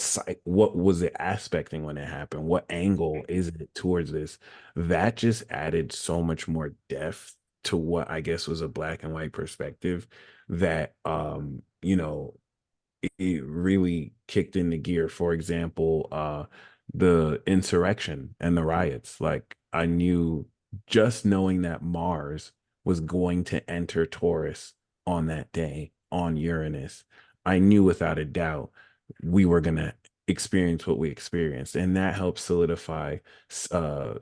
was it aspecting when it happened, what angle is it towards this, that just added so much more depth to what I guess was a black and white perspective that it really kicked into gear. For example, the insurrection and the riots. Like I knew, just knowing that Mars was going to enter Taurus on that day on Uranus, I knew without a doubt we were going to experience what we experienced. And that helped solidify uh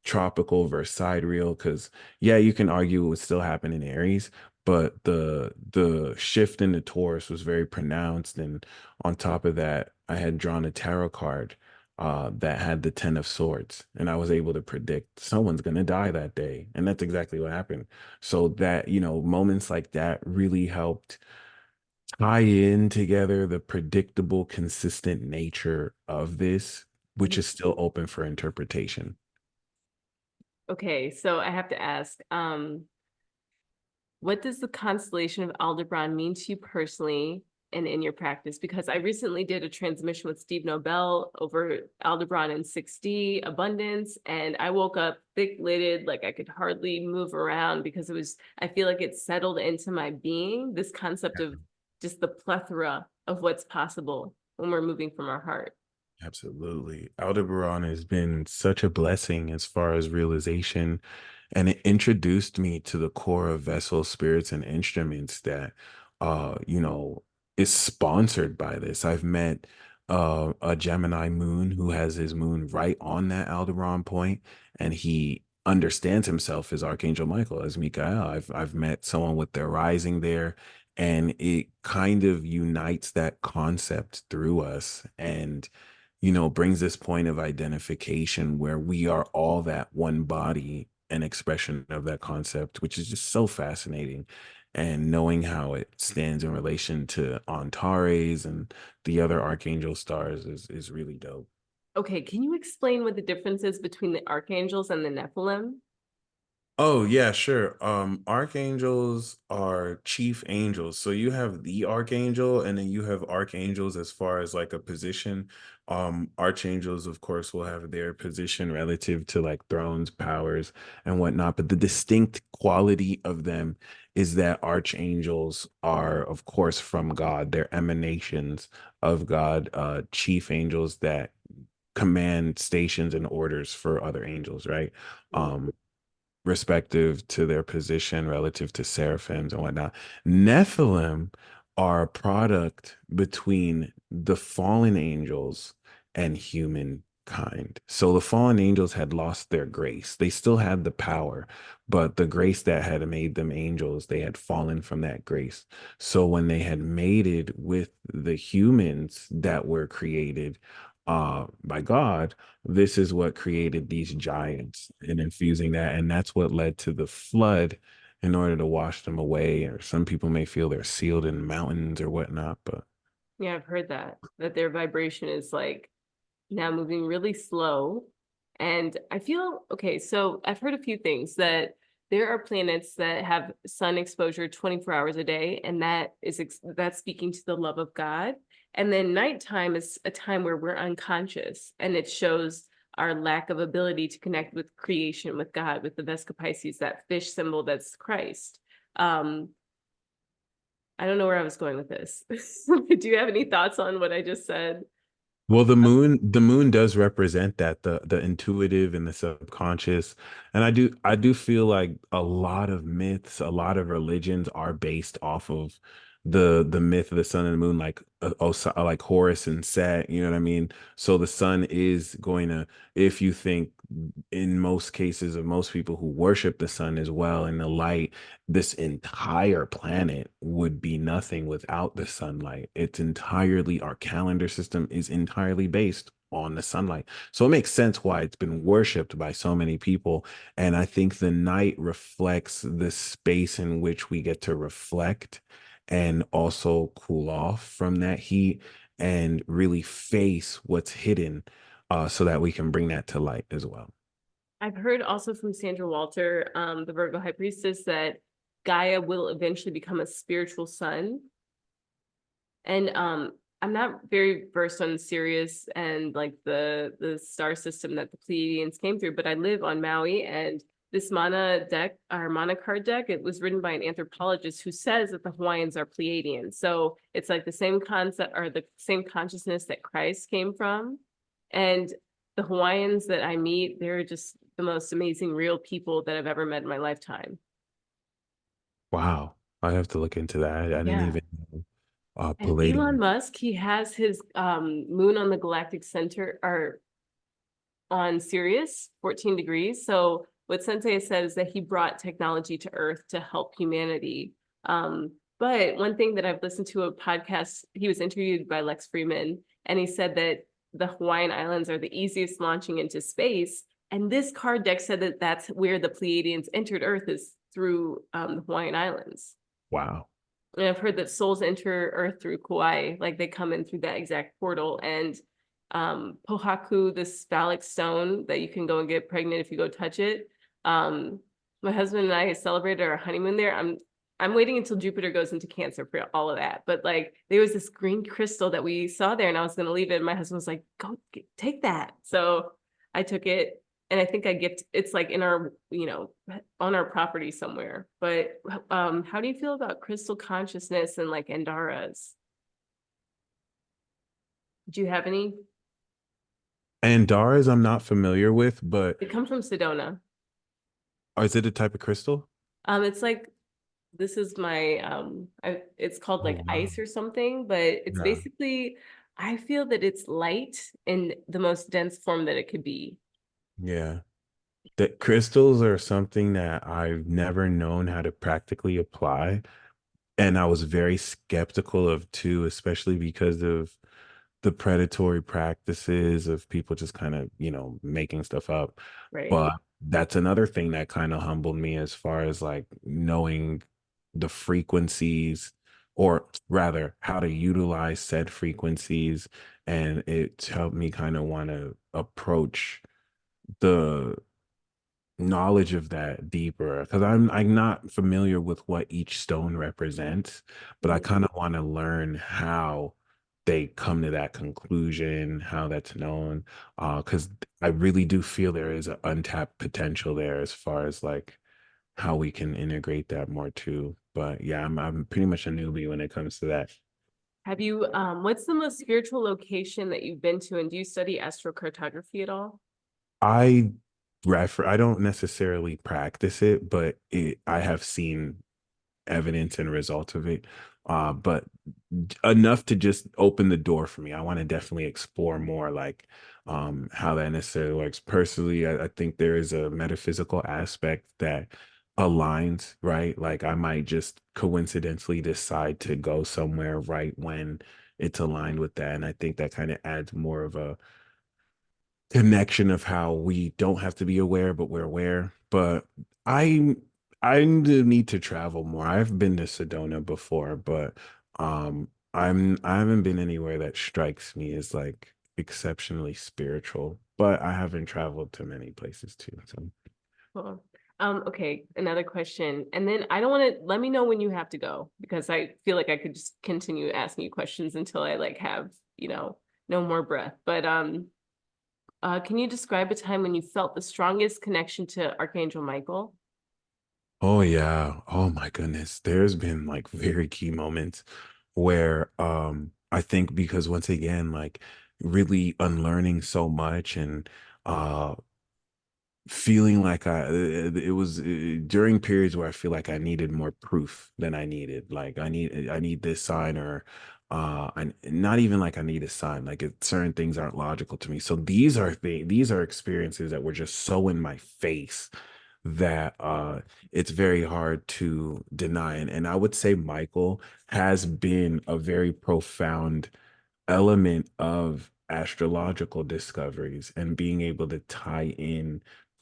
tropical versus sidereal, because yeah, you can argue it would still happen in Aries, but the shift in the Taurus was very pronounced. And on top of that, I had drawn a tarot card that had the Ten of Swords, and I was able to predict someone's gonna die that day, and that's exactly what happened. So that, moments like that really helped tie in together the predictable, consistent nature of this, which Mhm. is still open for interpretation. Okay, so I have to ask, what does the constellation of Aldebaran mean to you personally and in your practice? Because I recently did a transmission with Steve Nobel over Aldebaran and 6D abundance, and I woke up thick-lidded, like I could hardly move around because I feel like it settled into my being, this concept of just the plethora of what's possible when we're moving from our heart. Absolutely. Aldebaran has been such a blessing as far as realization, and it introduced me to the core of vessel spirits and instruments that, is sponsored by this. I've met a Gemini moon who has his moon right on that Aldebaran point, and he understands himself as Archangel Michael, as Mikael. I've met someone with their rising there, and it kind of unites that concept through us. And brings this point of identification where we are all that one body and expression of that concept, which is just so fascinating. And knowing how it stands in relation to Antares and the other archangel stars is really dope. Okay, can you explain what the difference is between the archangels and the Nephilim? Oh, yeah, sure. Archangels are chief angels. So you have the archangel, and then you have archangels as far as like a position. Archangels, of course, will have their position relative to like thrones, powers, and whatnot. But the distinct quality of them is that archangels are, of course, from God. They're emanations of God, chief angels that command stations and orders for other angels, right? Mm. Respective to their position relative to seraphims and whatnot. Nephilim are a product between the fallen angels and humankind. So the fallen angels had lost their grace. They still had the power, but the grace that had made them angels, they had fallen from that grace. So when they had mated with the humans that were created by God, this is what created these giants and infusing that. And that's what led to the flood in order to wash them away. Or some people may feel they're sealed in mountains or whatnot, but Yeah, I've heard that their vibration is like now moving really slow. And I feel, okay, so I've heard a few things that there are planets that have sun exposure 24 hours a day, and that's speaking to the love of God. And then nighttime is a time where we're unconscious, and it shows our lack of ability to connect with creation, with God, with the Vesca Pisces, that fish symbol that's Christ. Um, I don't know where I was going with this. Do you have any thoughts on what I just said? well, the moon does represent that, the intuitive and the subconscious. And I do feel like a lot of myths, a lot of religions are based off of the myth of the sun and the moon, like like Horus and Set, you know what I mean? So the sun is going to, if you think in most cases of most people who worship the sun as well and the light, this entire planet would be nothing without the sunlight. It's entirely, our calendar system is entirely based on the sunlight. So it makes sense why it's been worshipped by so many people. And I think the night reflects the space in which we get to reflect and also cool off from that heat and really face what's hidden, so that we can bring that to light as well. I've heard also from Sandra Walter, the Virgo High Priestess, that Gaia will eventually become a spiritual sun. And I'm not very versed on Sirius and like the star system that the Pleiadians came through, but I live on Maui, and this mana deck, our mana card deck, it was written by an anthropologist who says that the Hawaiians are Pleiadians. So it's like the same concept or the same consciousness that Christ came from. And the Hawaiians that I meet, they're just the most amazing real people that I've ever met in my lifetime. Wow. I have to look into that. I didn't Yeah. even know And Elon Palladium. Musk, he has his moon on the galactic center or on Sirius, 14 degrees. So what Sensei says is that he brought technology to Earth to help humanity. But one thing that I've listened to a podcast, he was interviewed by Lex Freeman, and he said that the Hawaiian Islands are the easiest launching into space. And this card deck said that that's where the Pleiadians entered Earth, is through the Hawaiian Islands. Wow. And I've heard that souls enter Earth through Kauai, like they come in through that exact portal. And Pohaku, this phallic stone that you can go and get pregnant if you go touch it. My husband and I celebrated our honeymoon there. I'm waiting until Jupiter goes into Cancer for all of that. But like there was this green crystal that we saw there, and I was going to leave it. And my husband was like, "Go take that." So I took it, and I think I gift. It's like in our, on our property somewhere. But how do you feel about crystal consciousness and like Andaras? Do you have any? And Dars I'm not familiar with, but They come from Sedona. is it a type of crystal? It's like this is my it's called Oh like wow. ice or something, but it's Yeah. basically, I feel that it's light in the most dense form that it could be. Yeah. That crystals are something that I've never known how to practically apply. And I was very skeptical of too, especially because of the predatory practices of people just kind of, making stuff up. Right. But that's another thing that kind of humbled me as far as like knowing the frequencies, or rather how to utilize said frequencies. And it helped me kind of want to approach the knowledge of that deeper, because I'm not familiar with what each stone represents, but I Mhm. kind of want to learn how they come to that conclusion, how that's known, because I really do feel there is an untapped potential there as far as like how we can integrate that more too. But yeah, I'm pretty much a newbie when it comes to that. Have you what's the most spiritual location that you've been to, and do you study astrocartography at all? I I don't necessarily practice it, but I have seen evidence and results of it. But enough to just open the door for me. I want to definitely explore more like how that necessarily works. Personally, I think there is a metaphysical aspect that aligns, right? Like I might just coincidentally decide to go somewhere right when it's aligned with that. And I think that kind of adds more of a connection of how we don't have to be aware, but we're aware. But I I need to travel more. I've been to Sedona before, but I haven't been anywhere that strikes me as like exceptionally spiritual. But I haven't traveled to many places too. So Cool. Okay, another question. And then I don't want to, let me know when you have to go, because I feel like I could just continue asking you questions until I like have, no more breath. But can you describe a time when you felt the strongest connection to Archangel Michael? oh yeah. Oh my goodness. There's been like very key moments where I think because once again, like really unlearning so much and uh feeling like it was during periods where I feel like I needed more proof than I needed. Like I need this sign, or and not even like I need a sign. Like certain things aren't logical to me. So these are experiences that were just so in my face that it's very hard to deny. And I would say Michael has been a very profound element of astrological discoveries and being able to tie in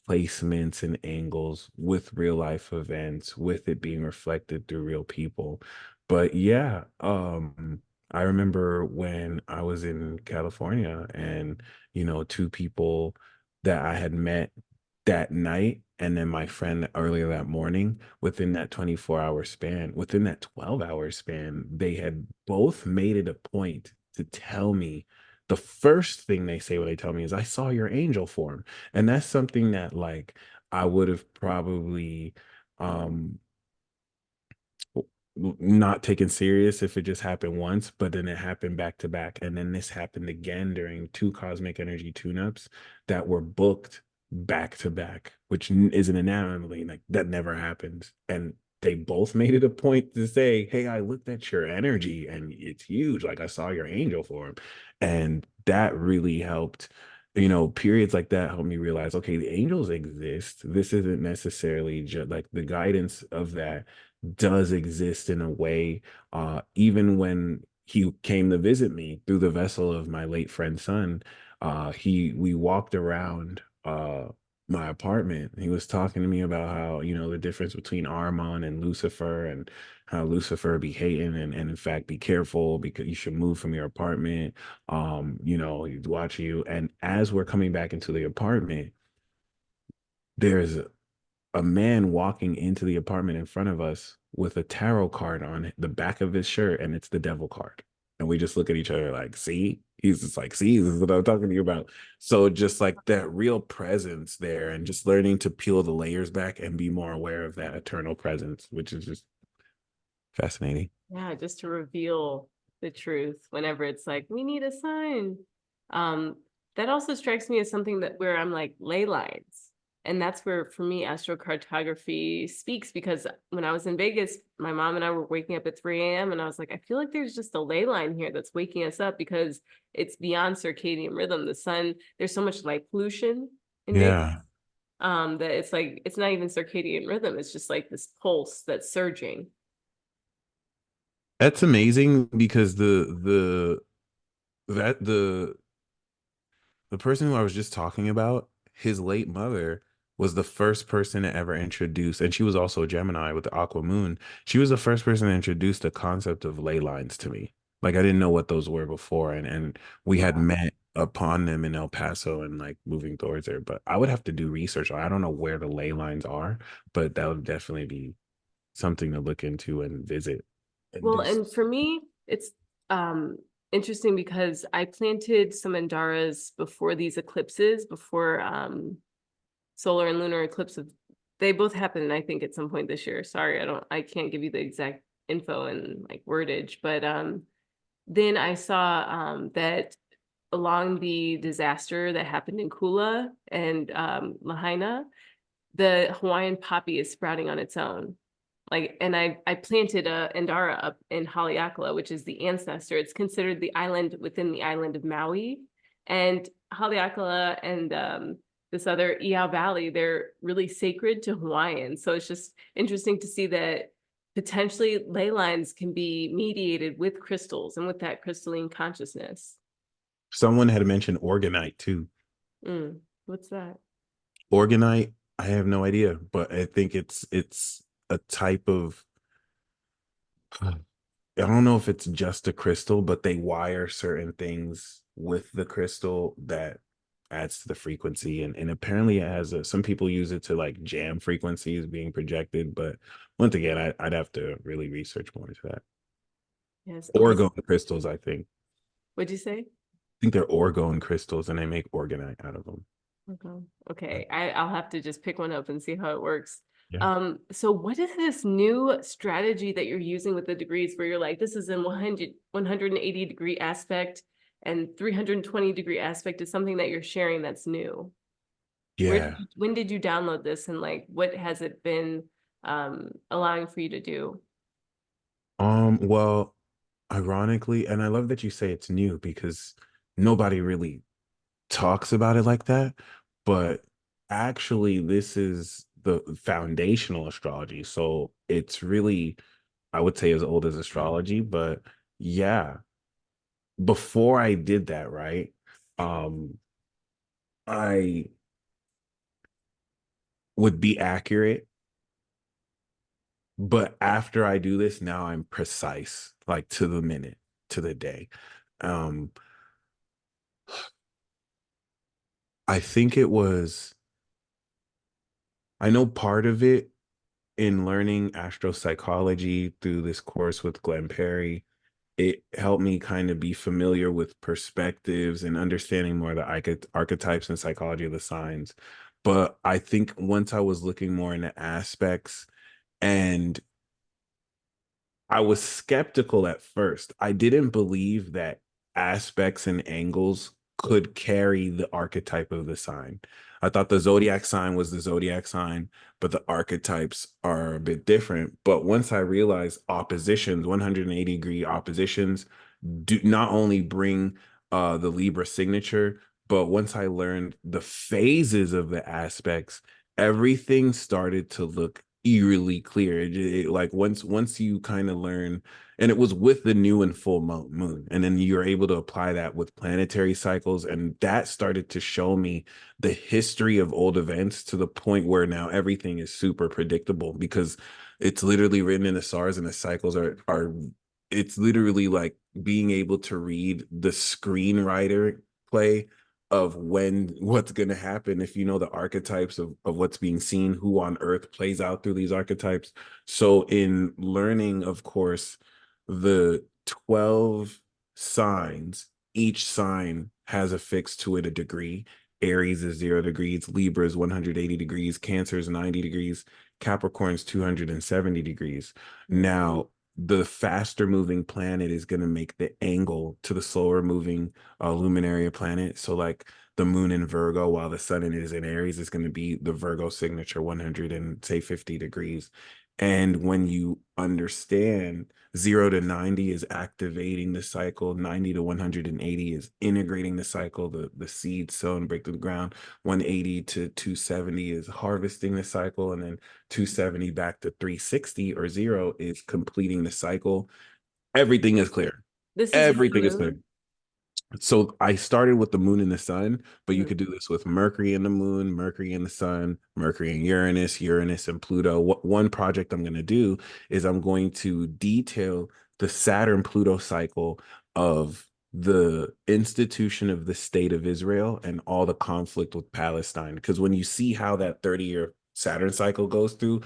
placements and angles with real life events, with it being reflected through real people. But yeah, I remember when I was in California, and two people that I had met that night, and then my friend earlier that morning, within that 24-hour span, within that 12-hour span, they had both made it a point to tell me, the first thing they say when they tell me is, I saw your angel form. And that's something that, like, I would have probably um not taken serious if it just happened once, but then it happened back to back. And then this happened again during two cosmic energy tune-ups that were booked back to back, which is an anomaly. Like, that never happens. And they both made it a point to say, hey, I looked at your energy and it's huge. Like, I saw your angel form. And that really helped. Periods like that helped me realize, okay, the angels exist. This isn't necessarily just like the guidance of that does exist in a way. Even when he came to visit me through the vessel of my late friend's son, we walked around my apartment. He was talking to me about how, the difference between Armon and Lucifer, and how Lucifer be hating, and in fact be careful because you should move from your apartment. He'd watch you. And as we're coming back into the apartment, there's a man walking into the apartment in front of us with a tarot card on the back of his shirt, and it's the devil card. And we just look at each other like, see? He's just like, see, this is what I'm talking to you about. So just like that real presence there, and just learning to peel the layers back and be more aware of that eternal presence, which is just fascinating. Yeah, just to reveal the truth whenever it's like, we need a sign. Um, that also strikes me as something that where I'm like ley lines. And that's where, for me, astrocartography speaks, because when I was in Vegas, my mom and I were waking up at 3 a.m. and I was like, I feel like there's just a ley line here that's waking us up, because it's beyond circadian rhythm. The sun, there's so much light pollution in Vegas, Yeah. that it's like, it's not even circadian rhythm. It's just like this pulse that's surging. That's amazing because that the person who I was just talking about, his late mother was the first person to ever introduce, and she was also a Gemini with the Aqua Moon. She was the first person to introduce the concept of ley lines to me. Like, I didn't know what those were before, and we had met upon them in El Paso and like moving towards there. But I would have to do research. I don't know where the ley lines are, but that would definitely be something to look into and visit and Well, do. and for me, it's um interesting because I planted some Andaras before these eclipses, before solar and lunar eclipse of, they both happened, I think, at some point this year. Sorry, I can't give you the exact info and like wordage, but then I saw that along the disaster that happened in Kula and Lahaina, the Hawaiian poppy is sprouting on its own. Like, and I planted a Andara up in Haleakala, which is the ancestor. It's considered the island within the island of Maui. And Haleakala and this other Iao Valley, they're really sacred to Hawaiians. So it's just interesting to see that potentially ley lines can be mediated with crystals and with that crystalline consciousness. Someone had mentioned organite too. What's that? Organite, I have no idea, but I think it's a type of, I don't know if it's just a crystal, but they wire certain things with the crystal that adds to the frequency, and apparently it has some people use it to like jam frequencies being projected, but once again, I'd have to really research more into that. Yes. Okay. Orgone crystals, What'd you say? think they're orgone crystals, and they make organite out of them. Okay. Okay. I'll have to just pick one up and see how it works. Yeah. So what is this new strategy that you're using with the degrees where you're like, this is in 180-degree aspect and 320-degree aspect is something that you're sharing that's new? Yeah. When did you download this, and like what has it been allowing for you to do? Well, ironically, and I love that you say it's new because nobody really talks about it like that, but actually this is the foundational astrology. So it's really, I would say, as old as astrology, but yeah, before I did that, right? Um, I would be accurate, but after I do this, now I'm precise, like to the minute, to the day. Um, I think it was, I know part of it in learning astropsychology through this course with Glenn Perry, it helped me kind of be familiar with perspectives and understanding more of the archetypes and psychology of the signs. But I think once I was looking more into aspects, and I was skeptical at first. I didn't believe that aspects and angles could carry the archetype of the sign. I thought the zodiac sign was the zodiac sign, but the archetypes are a bit different. But once I realized oppositions, 180-degree oppositions, do not only bring the Libra signature, but once I learned the phases of the aspects, everything started to look eerily clear. Like once you kind of learn, and it was with the new and full moon, and then you're able to apply that with planetary cycles, and that started to show me the history of old events to the point where now everything is super predictable because it's literally written in the stars, and the cycles are it's literally like being able to read the screenwriter play of when what's going to happen if you know the archetypes of what's being seen, who on earth plays out through these archetypes. So in learning, of course, the 12 signs, each sign has affixed to it a degree. Aries is 0 degrees, Libra is 180 degrees, Cancer is 90 degrees, Capricorn's 270 degrees. Now, the faster moving planet is going to make the angle to the slower moving luminary planet. So, like the moon in Virgo, while the sun is in Aries, is going to be the Virgo signature 100 and say 50 degrees. And when you understand 0 to 90 is activating the cycle, 90 to 180 is integrating the cycle, the seed sown, break through the ground, 180 to 270 is harvesting the cycle, and then 270 back to 360 or zero is completing the cycle. Everything is clear. This is with the Everything is clear. moon. So I started with the moon and the sun, but you Mhm. could do this with Mercury and the moon, Mercury and the sun, Mercury and Uranus, Uranus and Pluto. What one project I'm going to do is I'm going to detail the Saturn Pluto cycle of the institution of the state of Israel and all the conflict with Palestine. Because when you see how that 30-year Saturn cycle goes through,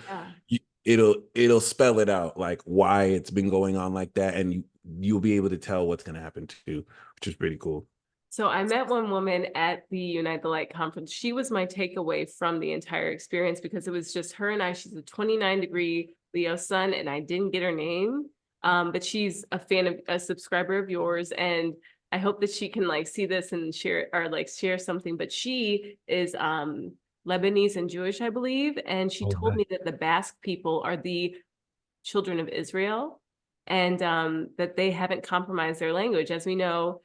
Yeah. it'll spell it out like why it's been going on like that, and you'll be able to tell what's going to happen too, which is pretty cool. So I met one woman at the Unite the Light conference. She was my takeaway from the entire experience because it was just her and I. She's a 29-degree Leo sun, and I didn't get her name. But she's a fan of a subscriber of yours, and I hope that she can like see this and share or like share something. But she is Lebanese and Jewish, I believe, and she Oh, told nice. me that the Basque people are the children of Israel, and that they haven't compromised their language. As we know,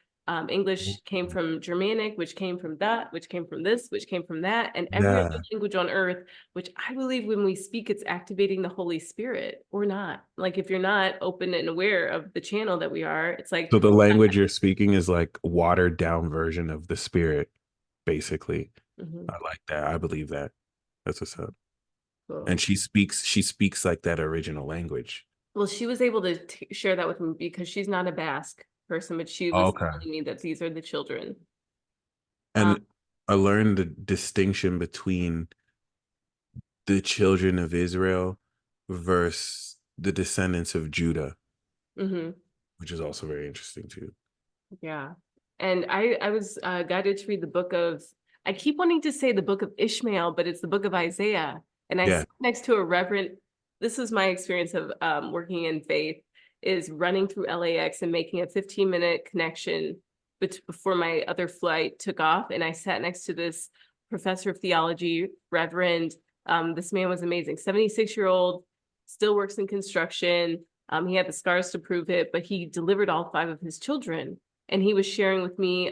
English came from Germanic, which came from that, which came from this, which came from that, and every other Yeah. language on earth, which I believe when we speak, it's activating the Holy Spirit or not. Like if you're not open and aware of the channel that we are, it's like, So the language you're speaking is like watered down version of the spirit, basically. mhm, I like that. I believe that. That's what's up. And cool. she speaks like that original language. Well, she was able to share that with me because she's not a Basque person, but she was Okay. telling me that these are the children. Um, And I learned the distinction between the children of Israel versus the descendants of Judah, mhm. which is also very interesting too. Yeah. And I was guided to read the book of, I keep wanting to say the book of Ishmael, but it's the book of Isaiah. And I Yeah. sit next to a reverend. This is my experience of working in faith, is running through LAX and making a 15-minute connection before my other flight took off. And I sat next to this professor of theology, reverend. This man was amazing. 76-year-old, still works in construction. He had the scars to prove it, but he delivered all 5 of his children. And he was sharing with me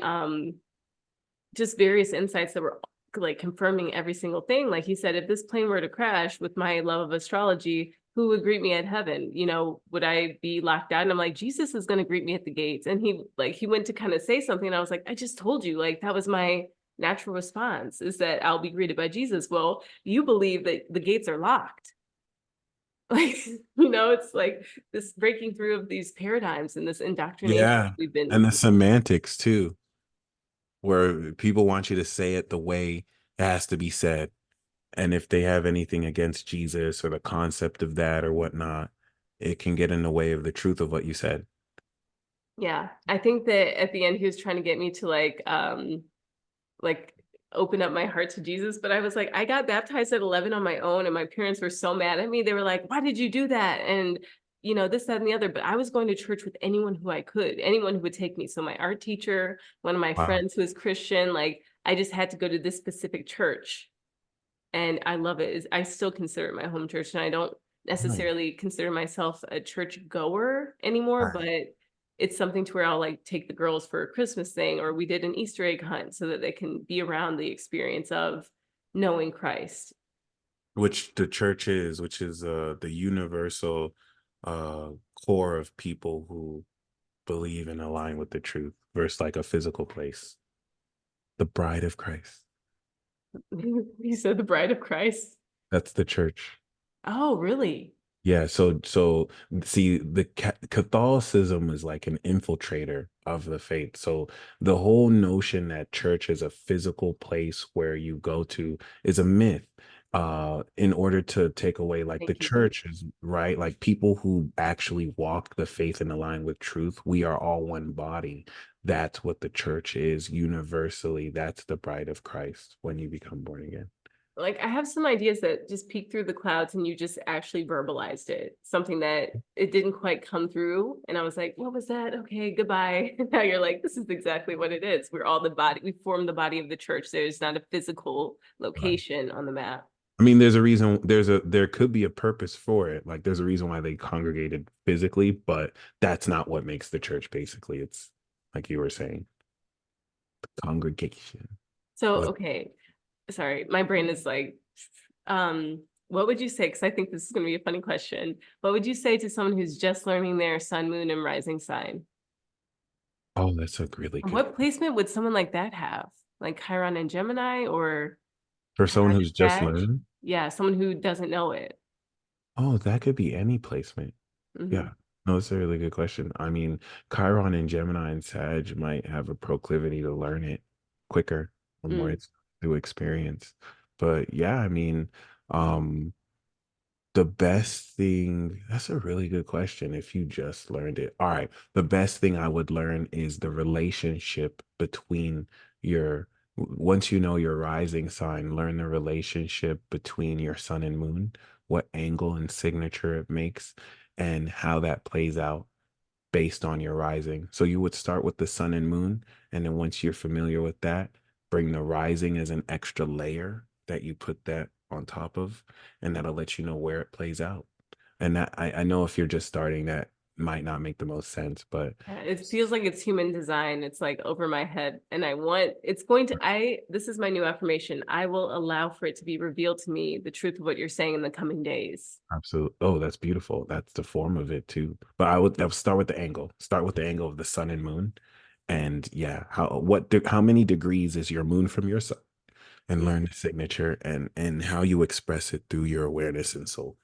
just various insights that were like confirming every single thing. Like he said, if this plane were to crash with my love of astrology, who would greet me at heaven? You know, would I be locked out? And I'm like, Jesus is going to greet me at the gates. And he went to kind of say something. And I was like, I just told you, like, that was my natural response, is that I'll be greeted by Jesus. Well, you believe that the gates are locked. Like, you know, it's like this breaking through of these paradigms and this indoctrination Yeah. we've been. And the semantics too, where people want you to say it the way it has to be said. And if they have anything against Jesus or the concept of that or whatnot, it can get in the way of the truth of what you said. Yeah, I think that at the end he was trying to get me to like open up my heart to Jesus, but I was like, I got baptized at 11 on my own, and my parents were so mad at me. They were like, "Why did you do that?" And you know, this, that, and the other. But I was going to church with anyone who I could, anyone who would take me. So my art teacher, one of my Wow. friends who is Christian, like I just had to go to this specific church, and I love it. I still consider it my home church, and I don't Nice. necessarily consider myself a church goer anymore, Right. but it's something to where I'll like take the girls for a Christmas thing, or we did an Easter egg hunt so that they can be around the experience of knowing Christ. Which the church is, which is the universal uh core of people who believe and align with the truth versus like a physical place. The bride of Christ. You said the bride of Christ. That's the church. Oh, really? Yeah, so see, the Catholicism is like an infiltrator of the faith. So the whole notion that church is a physical place where you go to is a myth. In order to take away like the Thank you. Thank church is right, like people who actually walk the faith and align with truth, we are all one body. That's what the church is universally. That's the bride of Christ when you become born again. Like I have some ideas that just peek through the clouds and you just actually verbalized it. Something that it didn't quite come through. And I was like, what was that? Okay, goodbye. And now you're like, this is exactly what it is. We're all the body, we form the body of the church. There's not a physical Right. location on the map. I mean, there's a reason, there could be a purpose for it. Like there's a reason why they congregated physically, but that's not what makes the church basically. It's like you were saying, congregation. So, But okay, sorry, my brain is like, what would you say? Because I think this is going to be a funny question. What would you say to someone who's just learning their sun, moon, and rising sign? oh, that's a really good What placement would someone like that have? Like Chiron and Gemini, or for someone Sag, who's just Sag? learning. Yeah, someone who doesn't know it. Oh, that could be any placement. Hmm. Yeah. No, it's a really good question. I mean, Chiron and Gemini and Sag might have a proclivity to learn it quicker or more Mm. it's through experience. But yeah, I mean, um, the best thing, that's a really good question. If you just learned it. All right. The best thing I would learn is the relationship between once you know your rising sign, learn the relationship between your sun and moon, what angle and signature it makes, and how that plays out based on your rising. So you would start with the sun and moon, and then once you're familiar with that, bring the rising as an extra layer that you put that on top of, and that'll let you know where it plays out. And that I know if you're just starting, that might not make the most sense, but Yeah, it feels like it's human design. It's like over my head. And I want, it's going to, this is my new affirmation. I will allow for it to be revealed to me, the truth of what you're saying in the coming days. absolutely. Oh, that's beautiful. That's the form of it too. But I would start with the angle. Start with the angle of the sun and moon. And yeah, how many degrees is your moon from your sun? And learn the signature and how you express it through your awareness and soul.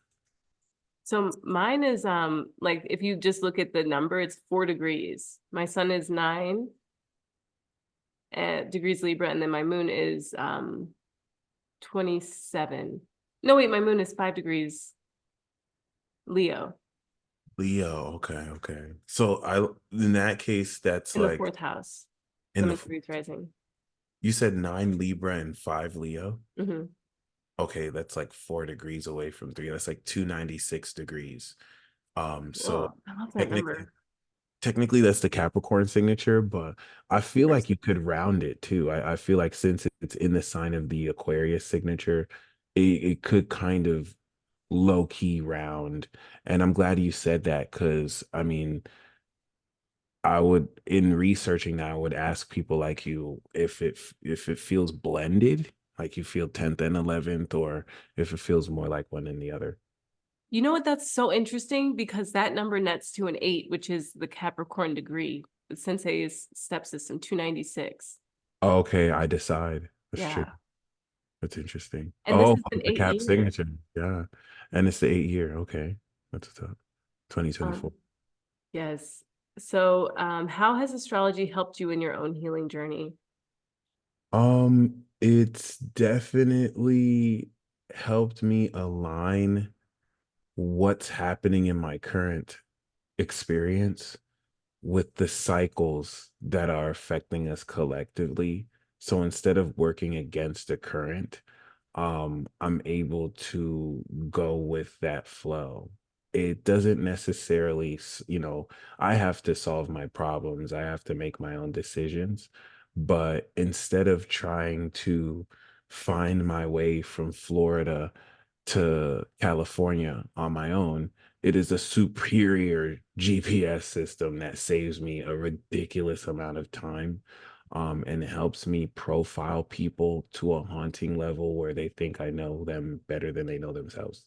So mine is like if you just look at the number, it's 4 degrees. My sun is 9 degrees Libra, and then my moon is 27. No, wait, my moon is 5 degrees Leo Leo, okay, okay. So I in that case, that's in the like fourth house. in Sun the and Degrees rising. you said 9 Libra and 5 Leo. Hmm. Okay, that's like 4 degrees away from three. That's like 296 degrees. So Oh, I love that technically, number. technically that's the Capricorn signature, but I feel like you Interesting. could round it too. I feel like since it's in the sign of the Aquarius signature, it could kind of low key round. And I'm glad you said that because I mean, I would in researching that, I would ask people like you if it feels blended, like you feel 10th and 11th, or if it feels more like one and the other. You know what? That's so interesting because that number nets to an 8, which is the Capricorn degree. The Sensei's step system, 296. Okay, I decide. That's true. Yeah. That's interesting. And this Oh, is an the eight cap year. signature. Yeah. And it's the 8 year. Okay. That's what's up. 2024. Um, yes. So, how has astrology helped you in your own healing journey? It's definitely helped me align what's happening in my current experience with the cycles that are affecting us collectively. So instead of working against the current, I'm able to go with that flow. It doesn't necessarily, I have to solve my problems. I have to make my own decisions. But instead of trying to find my way from Florida to California on my own, it is a superior GPS system that saves me a ridiculous amount of time. And it helps me profile people to a haunting level where they think I know them better than they know themselves.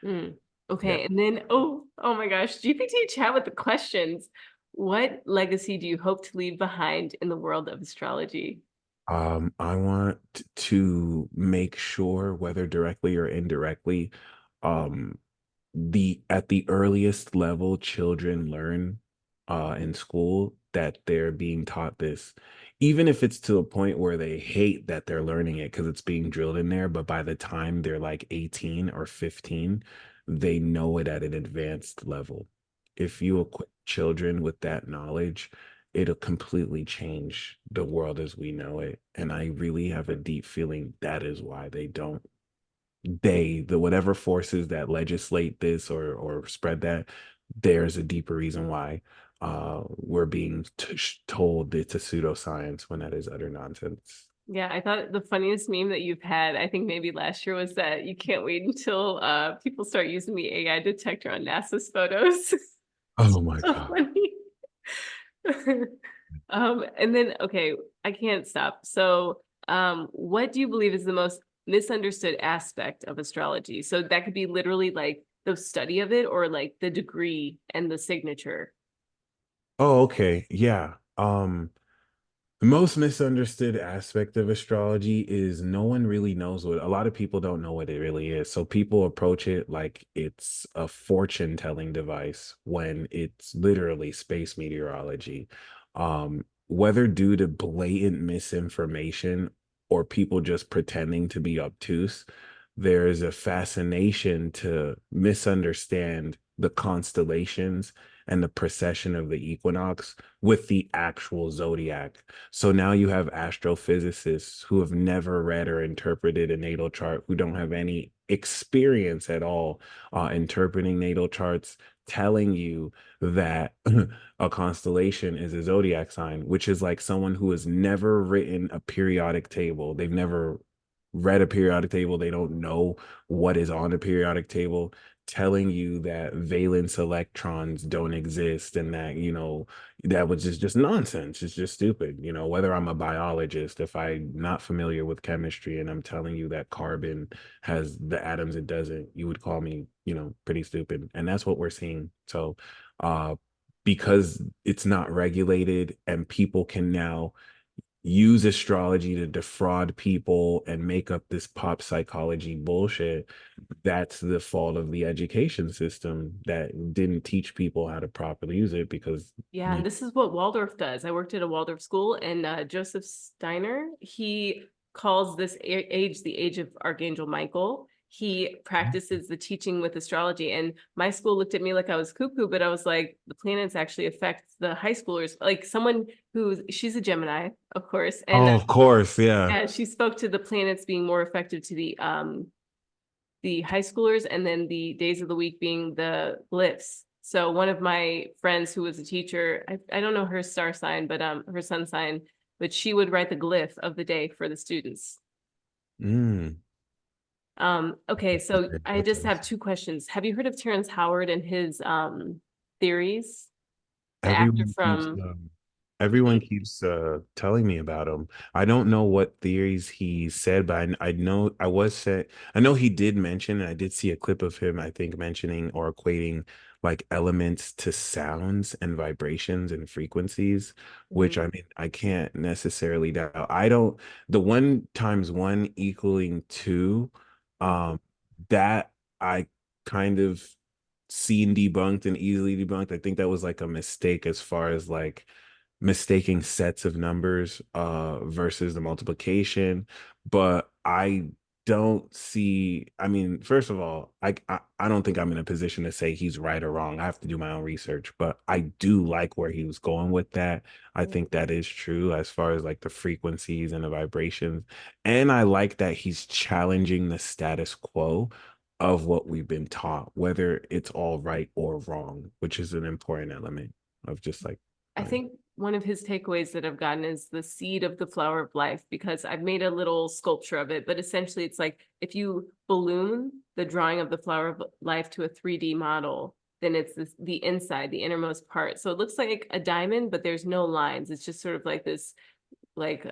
Mm. Yeah. Okay. And then, oh my gosh, GPT chat with the questions. What legacy do you hope to leave behind in the world of astrology? I want to make sure, whether directly or indirectly, um, the at the earliest level children learn in school that they're being taught this, even if it's to a point where they hate that they're learning it because it's being drilled in there, but by the time they're like 18 or 15 they know it at an advanced level. If you equip children with that knowledge, it'll completely change the world as we know it, and I really have a deep feeling that is why they don't, the whatever forces that legislate this or spread that, there's a deeper reason why we're being told it's a pseudoscience when that is utter nonsense. Yeah, I thought the funniest meme that you've had, I think maybe last year, was that you can't wait until people start using the AI detector on NASA's photos. Oh my So god. funny. And then okay, I can't stop. So, what do you believe is the most misunderstood aspect of astrology? So that could be literally like the study of it or like the degree and the signature. Oh, okay. Yeah. The most misunderstood aspect of astrology is no one really knows what, a lot of people don't know what it really is. So people approach it like it's a fortune telling device when it's literally space meteorology. Whether due to blatant misinformation or people just pretending to be obtuse, there's a fascination to misunderstand the constellations and the precession of the equinox with the actual zodiac. So now you have astrophysicists who have never read or interpreted a natal chart, who don't have any experience at all interpreting natal charts, telling you that a constellation is a zodiac sign, which is like someone who has never written a periodic table. They've never read a periodic table. They don't know what is on a periodic table, telling you that valence electrons don't exist and that, that was just nonsense. It's just stupid. Whether I'm a biologist, if I'm not familiar with chemistry and I'm telling you that carbon has the atoms it doesn't, you would call me, pretty stupid. And that's what we're seeing. So, because it's not regulated and people can now use astrology to defraud people and make up this pop psychology bullshit, that's the fault of the education system that didn't teach people how to properly use it because Yeah, you and this is what Waldorf does. I worked at a Waldorf school, and Joseph Steiner, he calls this age the age of Archangel Michael. He practices the teaching with astrology, and my school looked at me like I was cuckoo, but I was like, the planets actually affect the high schoolers. Like someone she's a Gemini, of course, and oh, of course, yeah. yeah, she spoke to the planets being more effective to the high schoolers, and then the days of the week being the glyphs. So one of my friends who was a teacher, I don't know her star sign, but her sun sign, but she would write the glyph of the day for the students. Mm, Okay, so I that's just have awesome. two questions. Have you heard of Terrence Howard and his theories? The actor Everyone keeps from everyone keeps telling me about him. I don't know what theories he said, but I know I know he did mention, and I did see a clip of him, I think, mentioning or equating like elements to sounds and vibrations and frequencies, which Mhm. I mean I can't necessarily doubt. I don't the one times one equaling two, Mhm. um, that I kind of seen debunked and easily debunked. I think that was like a mistake as far as like mistaking sets of numbers versus the multiplication. But I don't see, I mean, first of all, I don't think I'm in a position to say he's right or wrong. I have to do my own research, but I do like where he was going with that. I think that is true as far as like the frequencies and the vibrations. And I like that he's challenging the status quo of what we've been taught, whether it's all right or wrong, which is an important element of just like, I think one of his takeaways that I've gotten is the seed of the flower of life, because I've made a little sculpture of it, but essentially it's like if you balloon the drawing of the flower of life to a 3D model, then it's the inside, the innermost part. So it looks like a diamond, but there's no lines. It's just sort of like this, like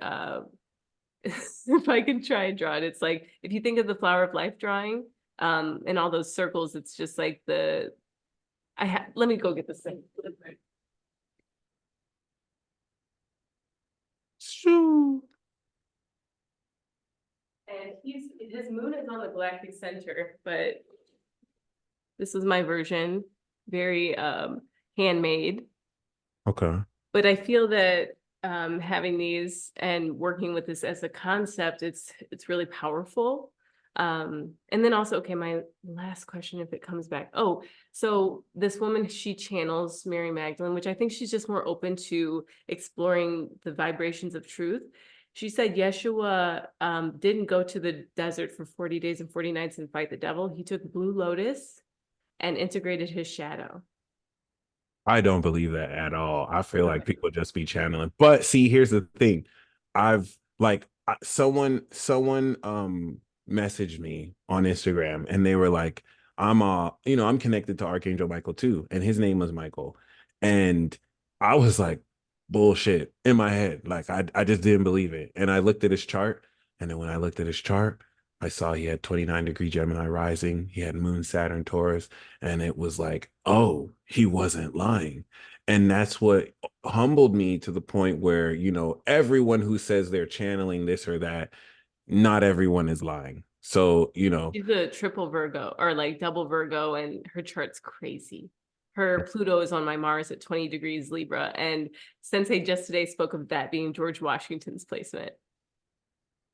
if I can try and draw it, it's like if you think of the flower of life drawing, and all those circles, it's just like let me go get this thing. shoo. And his moon is on the galactic center, but this is my version, very handmade. Okay. But I feel that having these and working with this as a concept, it's really powerful. And then also, okay, my last question, if it comes back. Oh, so this woman, she channels Mary Magdalene, which I think she's just more open to exploring the vibrations of truth. She said Yeshua didn't go to the desert for 40 days and 40 nights and fight the devil. He took Blue Lotus and integrated his shadow. I don't believe that at all. I feel like Okay. people just be channeling. But see, here's the thing. I've like someone messaged me on Instagram and they were like, I'm connected to Archangel Michael too, and his name was Michael. And I was like, bullshit in my head. Like I just didn't believe it. And I looked at his chart, and then when I looked at his chart, I saw he had 29-degree Gemini rising, he had Moon, Saturn, Taurus, and it was like, oh, he wasn't lying. And that's what humbled me to the point where, everyone who says they're channeling this or that, not everyone is lying. So, She's a triple Virgo or like double Virgo, and her chart's crazy. Her Pluto is on my Mars at 20 degrees Libra. And Sensei just today spoke of that being George Washington's placement.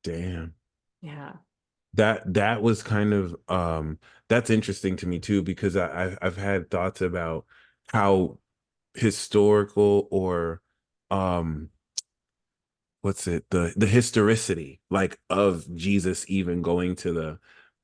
damn. Yeah. That was kind of that's interesting to me too, because I've had thoughts about how historical or um what's it, the historicity like of Jesus even going to the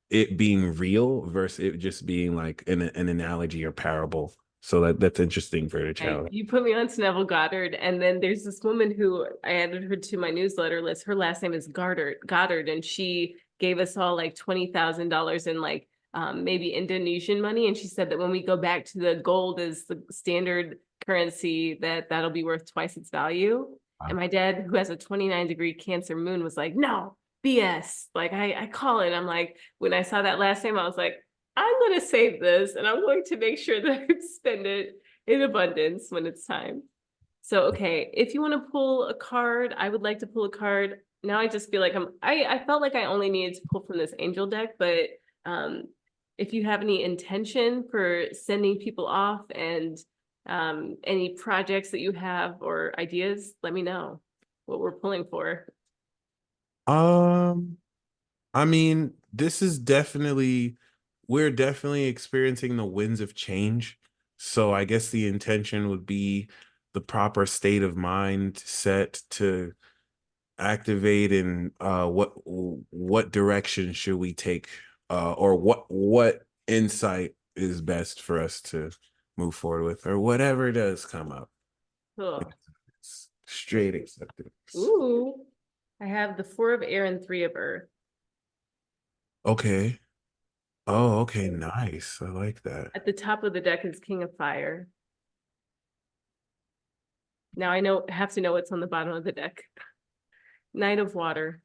it being real versus it just being like an analogy or parable. So that's interesting for the And challenge. you put me on to Neville Goddard, and then there's this woman who I added her to my newsletter list. Her last name is Goddard, and she gave us all like $20,000 in like maybe Indonesian money. And she said that when we go back to the gold as the standard currency, that'll be worth twice its value. And Wow. my dad, who has a 29-degree Cancer moon, was like, "No, BS." Like I call it. I'm like, when I saw that last name, I was like, I'm going to save this, and I'm going to make sure that I spend it in abundance when it's time. So, okay, if you want to pull a card, I would like to pull a card. Now I just feel like I felt like I only needed to pull from this angel deck, but um, if you have any intention for sending people off and any projects that you have or ideas, let me know what we're pulling for. Um, I mean, we're definitely experiencing the winds of change. So I guess the intention would be the proper state of mind set to activate, and what direction should we take, or what insight is best for us to move forward with, or whatever does come up. Cool. It's straight acceptance. Ooh, I have the 4 of air and 3 of earth. Okay. Oh, okay, nice. I like that. At the top of the deck is king of fire. Now I have to know what's on the bottom of the deck. Knight of water.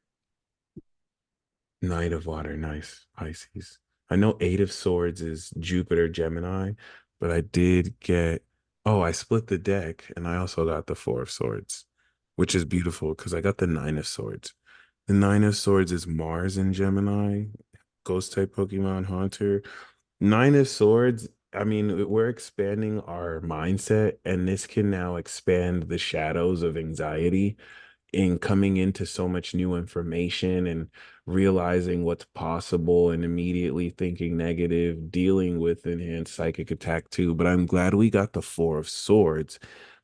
Knight of water, nice. Pisces. I know Eight of Swords is Jupiter, Gemini, but I did get, oh, I split the deck and I also got the Four of Swords, which is beautiful because I got the Nine of Swords. The Nine of Swords is Mars in Gemini, ghost type Pokemon Haunter. Nine of Swords, I mean, we're expanding our mindset, and this can now expand the shadows of anxiety in coming into so much new information and realizing what's possible and immediately thinking negative, dealing with enhanced psychic attack too. But I'm glad we got the Four of Swords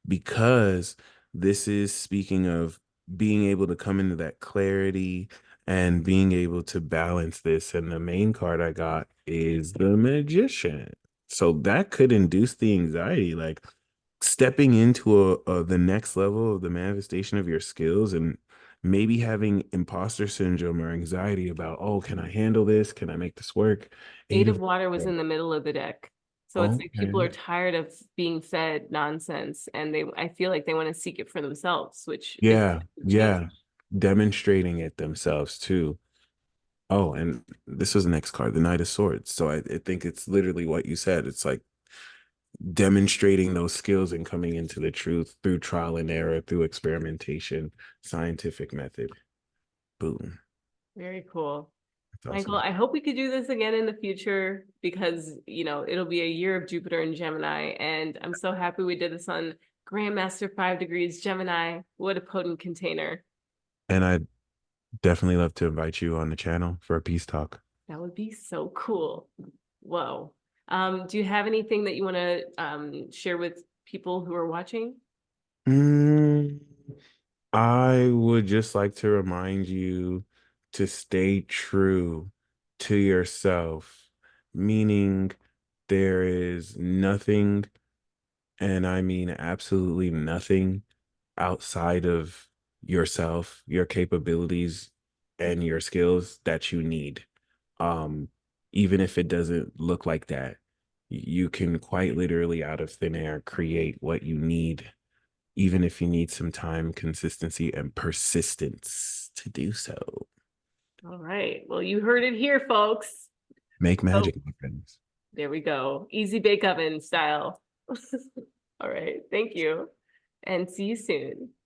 because this is speaking of being able to come into that clarity and being able to balance this. And the main card I got is the Magician. So that could induce the anxiety. Like, stepping into the next level of the manifestation of your skills and maybe having imposter syndrome or anxiety about, oh, can I handle this? Can I make this work? Eight Eight of of water was in the middle of the deck. So it's like people are okay. tired of being fed nonsense and I feel like they want to seek it for themselves, which is Yeah, a change. yeah. Demonstrating it themselves too. Oh, and this was the next card, the Knight of Swords. So I think it's literally what you said. It's like demonstrating those skills and coming into the truth through trial and error, through experimentation, scientific method. Boom. Very cool. That's Michael, awesome. I hope we could do this again in the future because, it'll be a year of Jupiter and Gemini. And I'm so happy we did this on Grandmaster 5 degrees Gemini. What a potent container. And I'd definitely love to invite you on the channel for a peace talk. That would be so cool. Whoa. Do you have anything that you want to share with people who are watching? Mm, I would just like to remind you to stay true to yourself, meaning there is nothing, and I mean absolutely nothing outside of yourself, your capabilities, and your skills that you need. Um, Even if it doesn't look like that, you can quite literally out of thin air create what you need, even if you need some time, consistency, and persistence to do so. All right. Well, you heard it here, folks. Make Oh, magic, my friends. there we go. Easy bake oven style. All right. Thank you. And see you soon.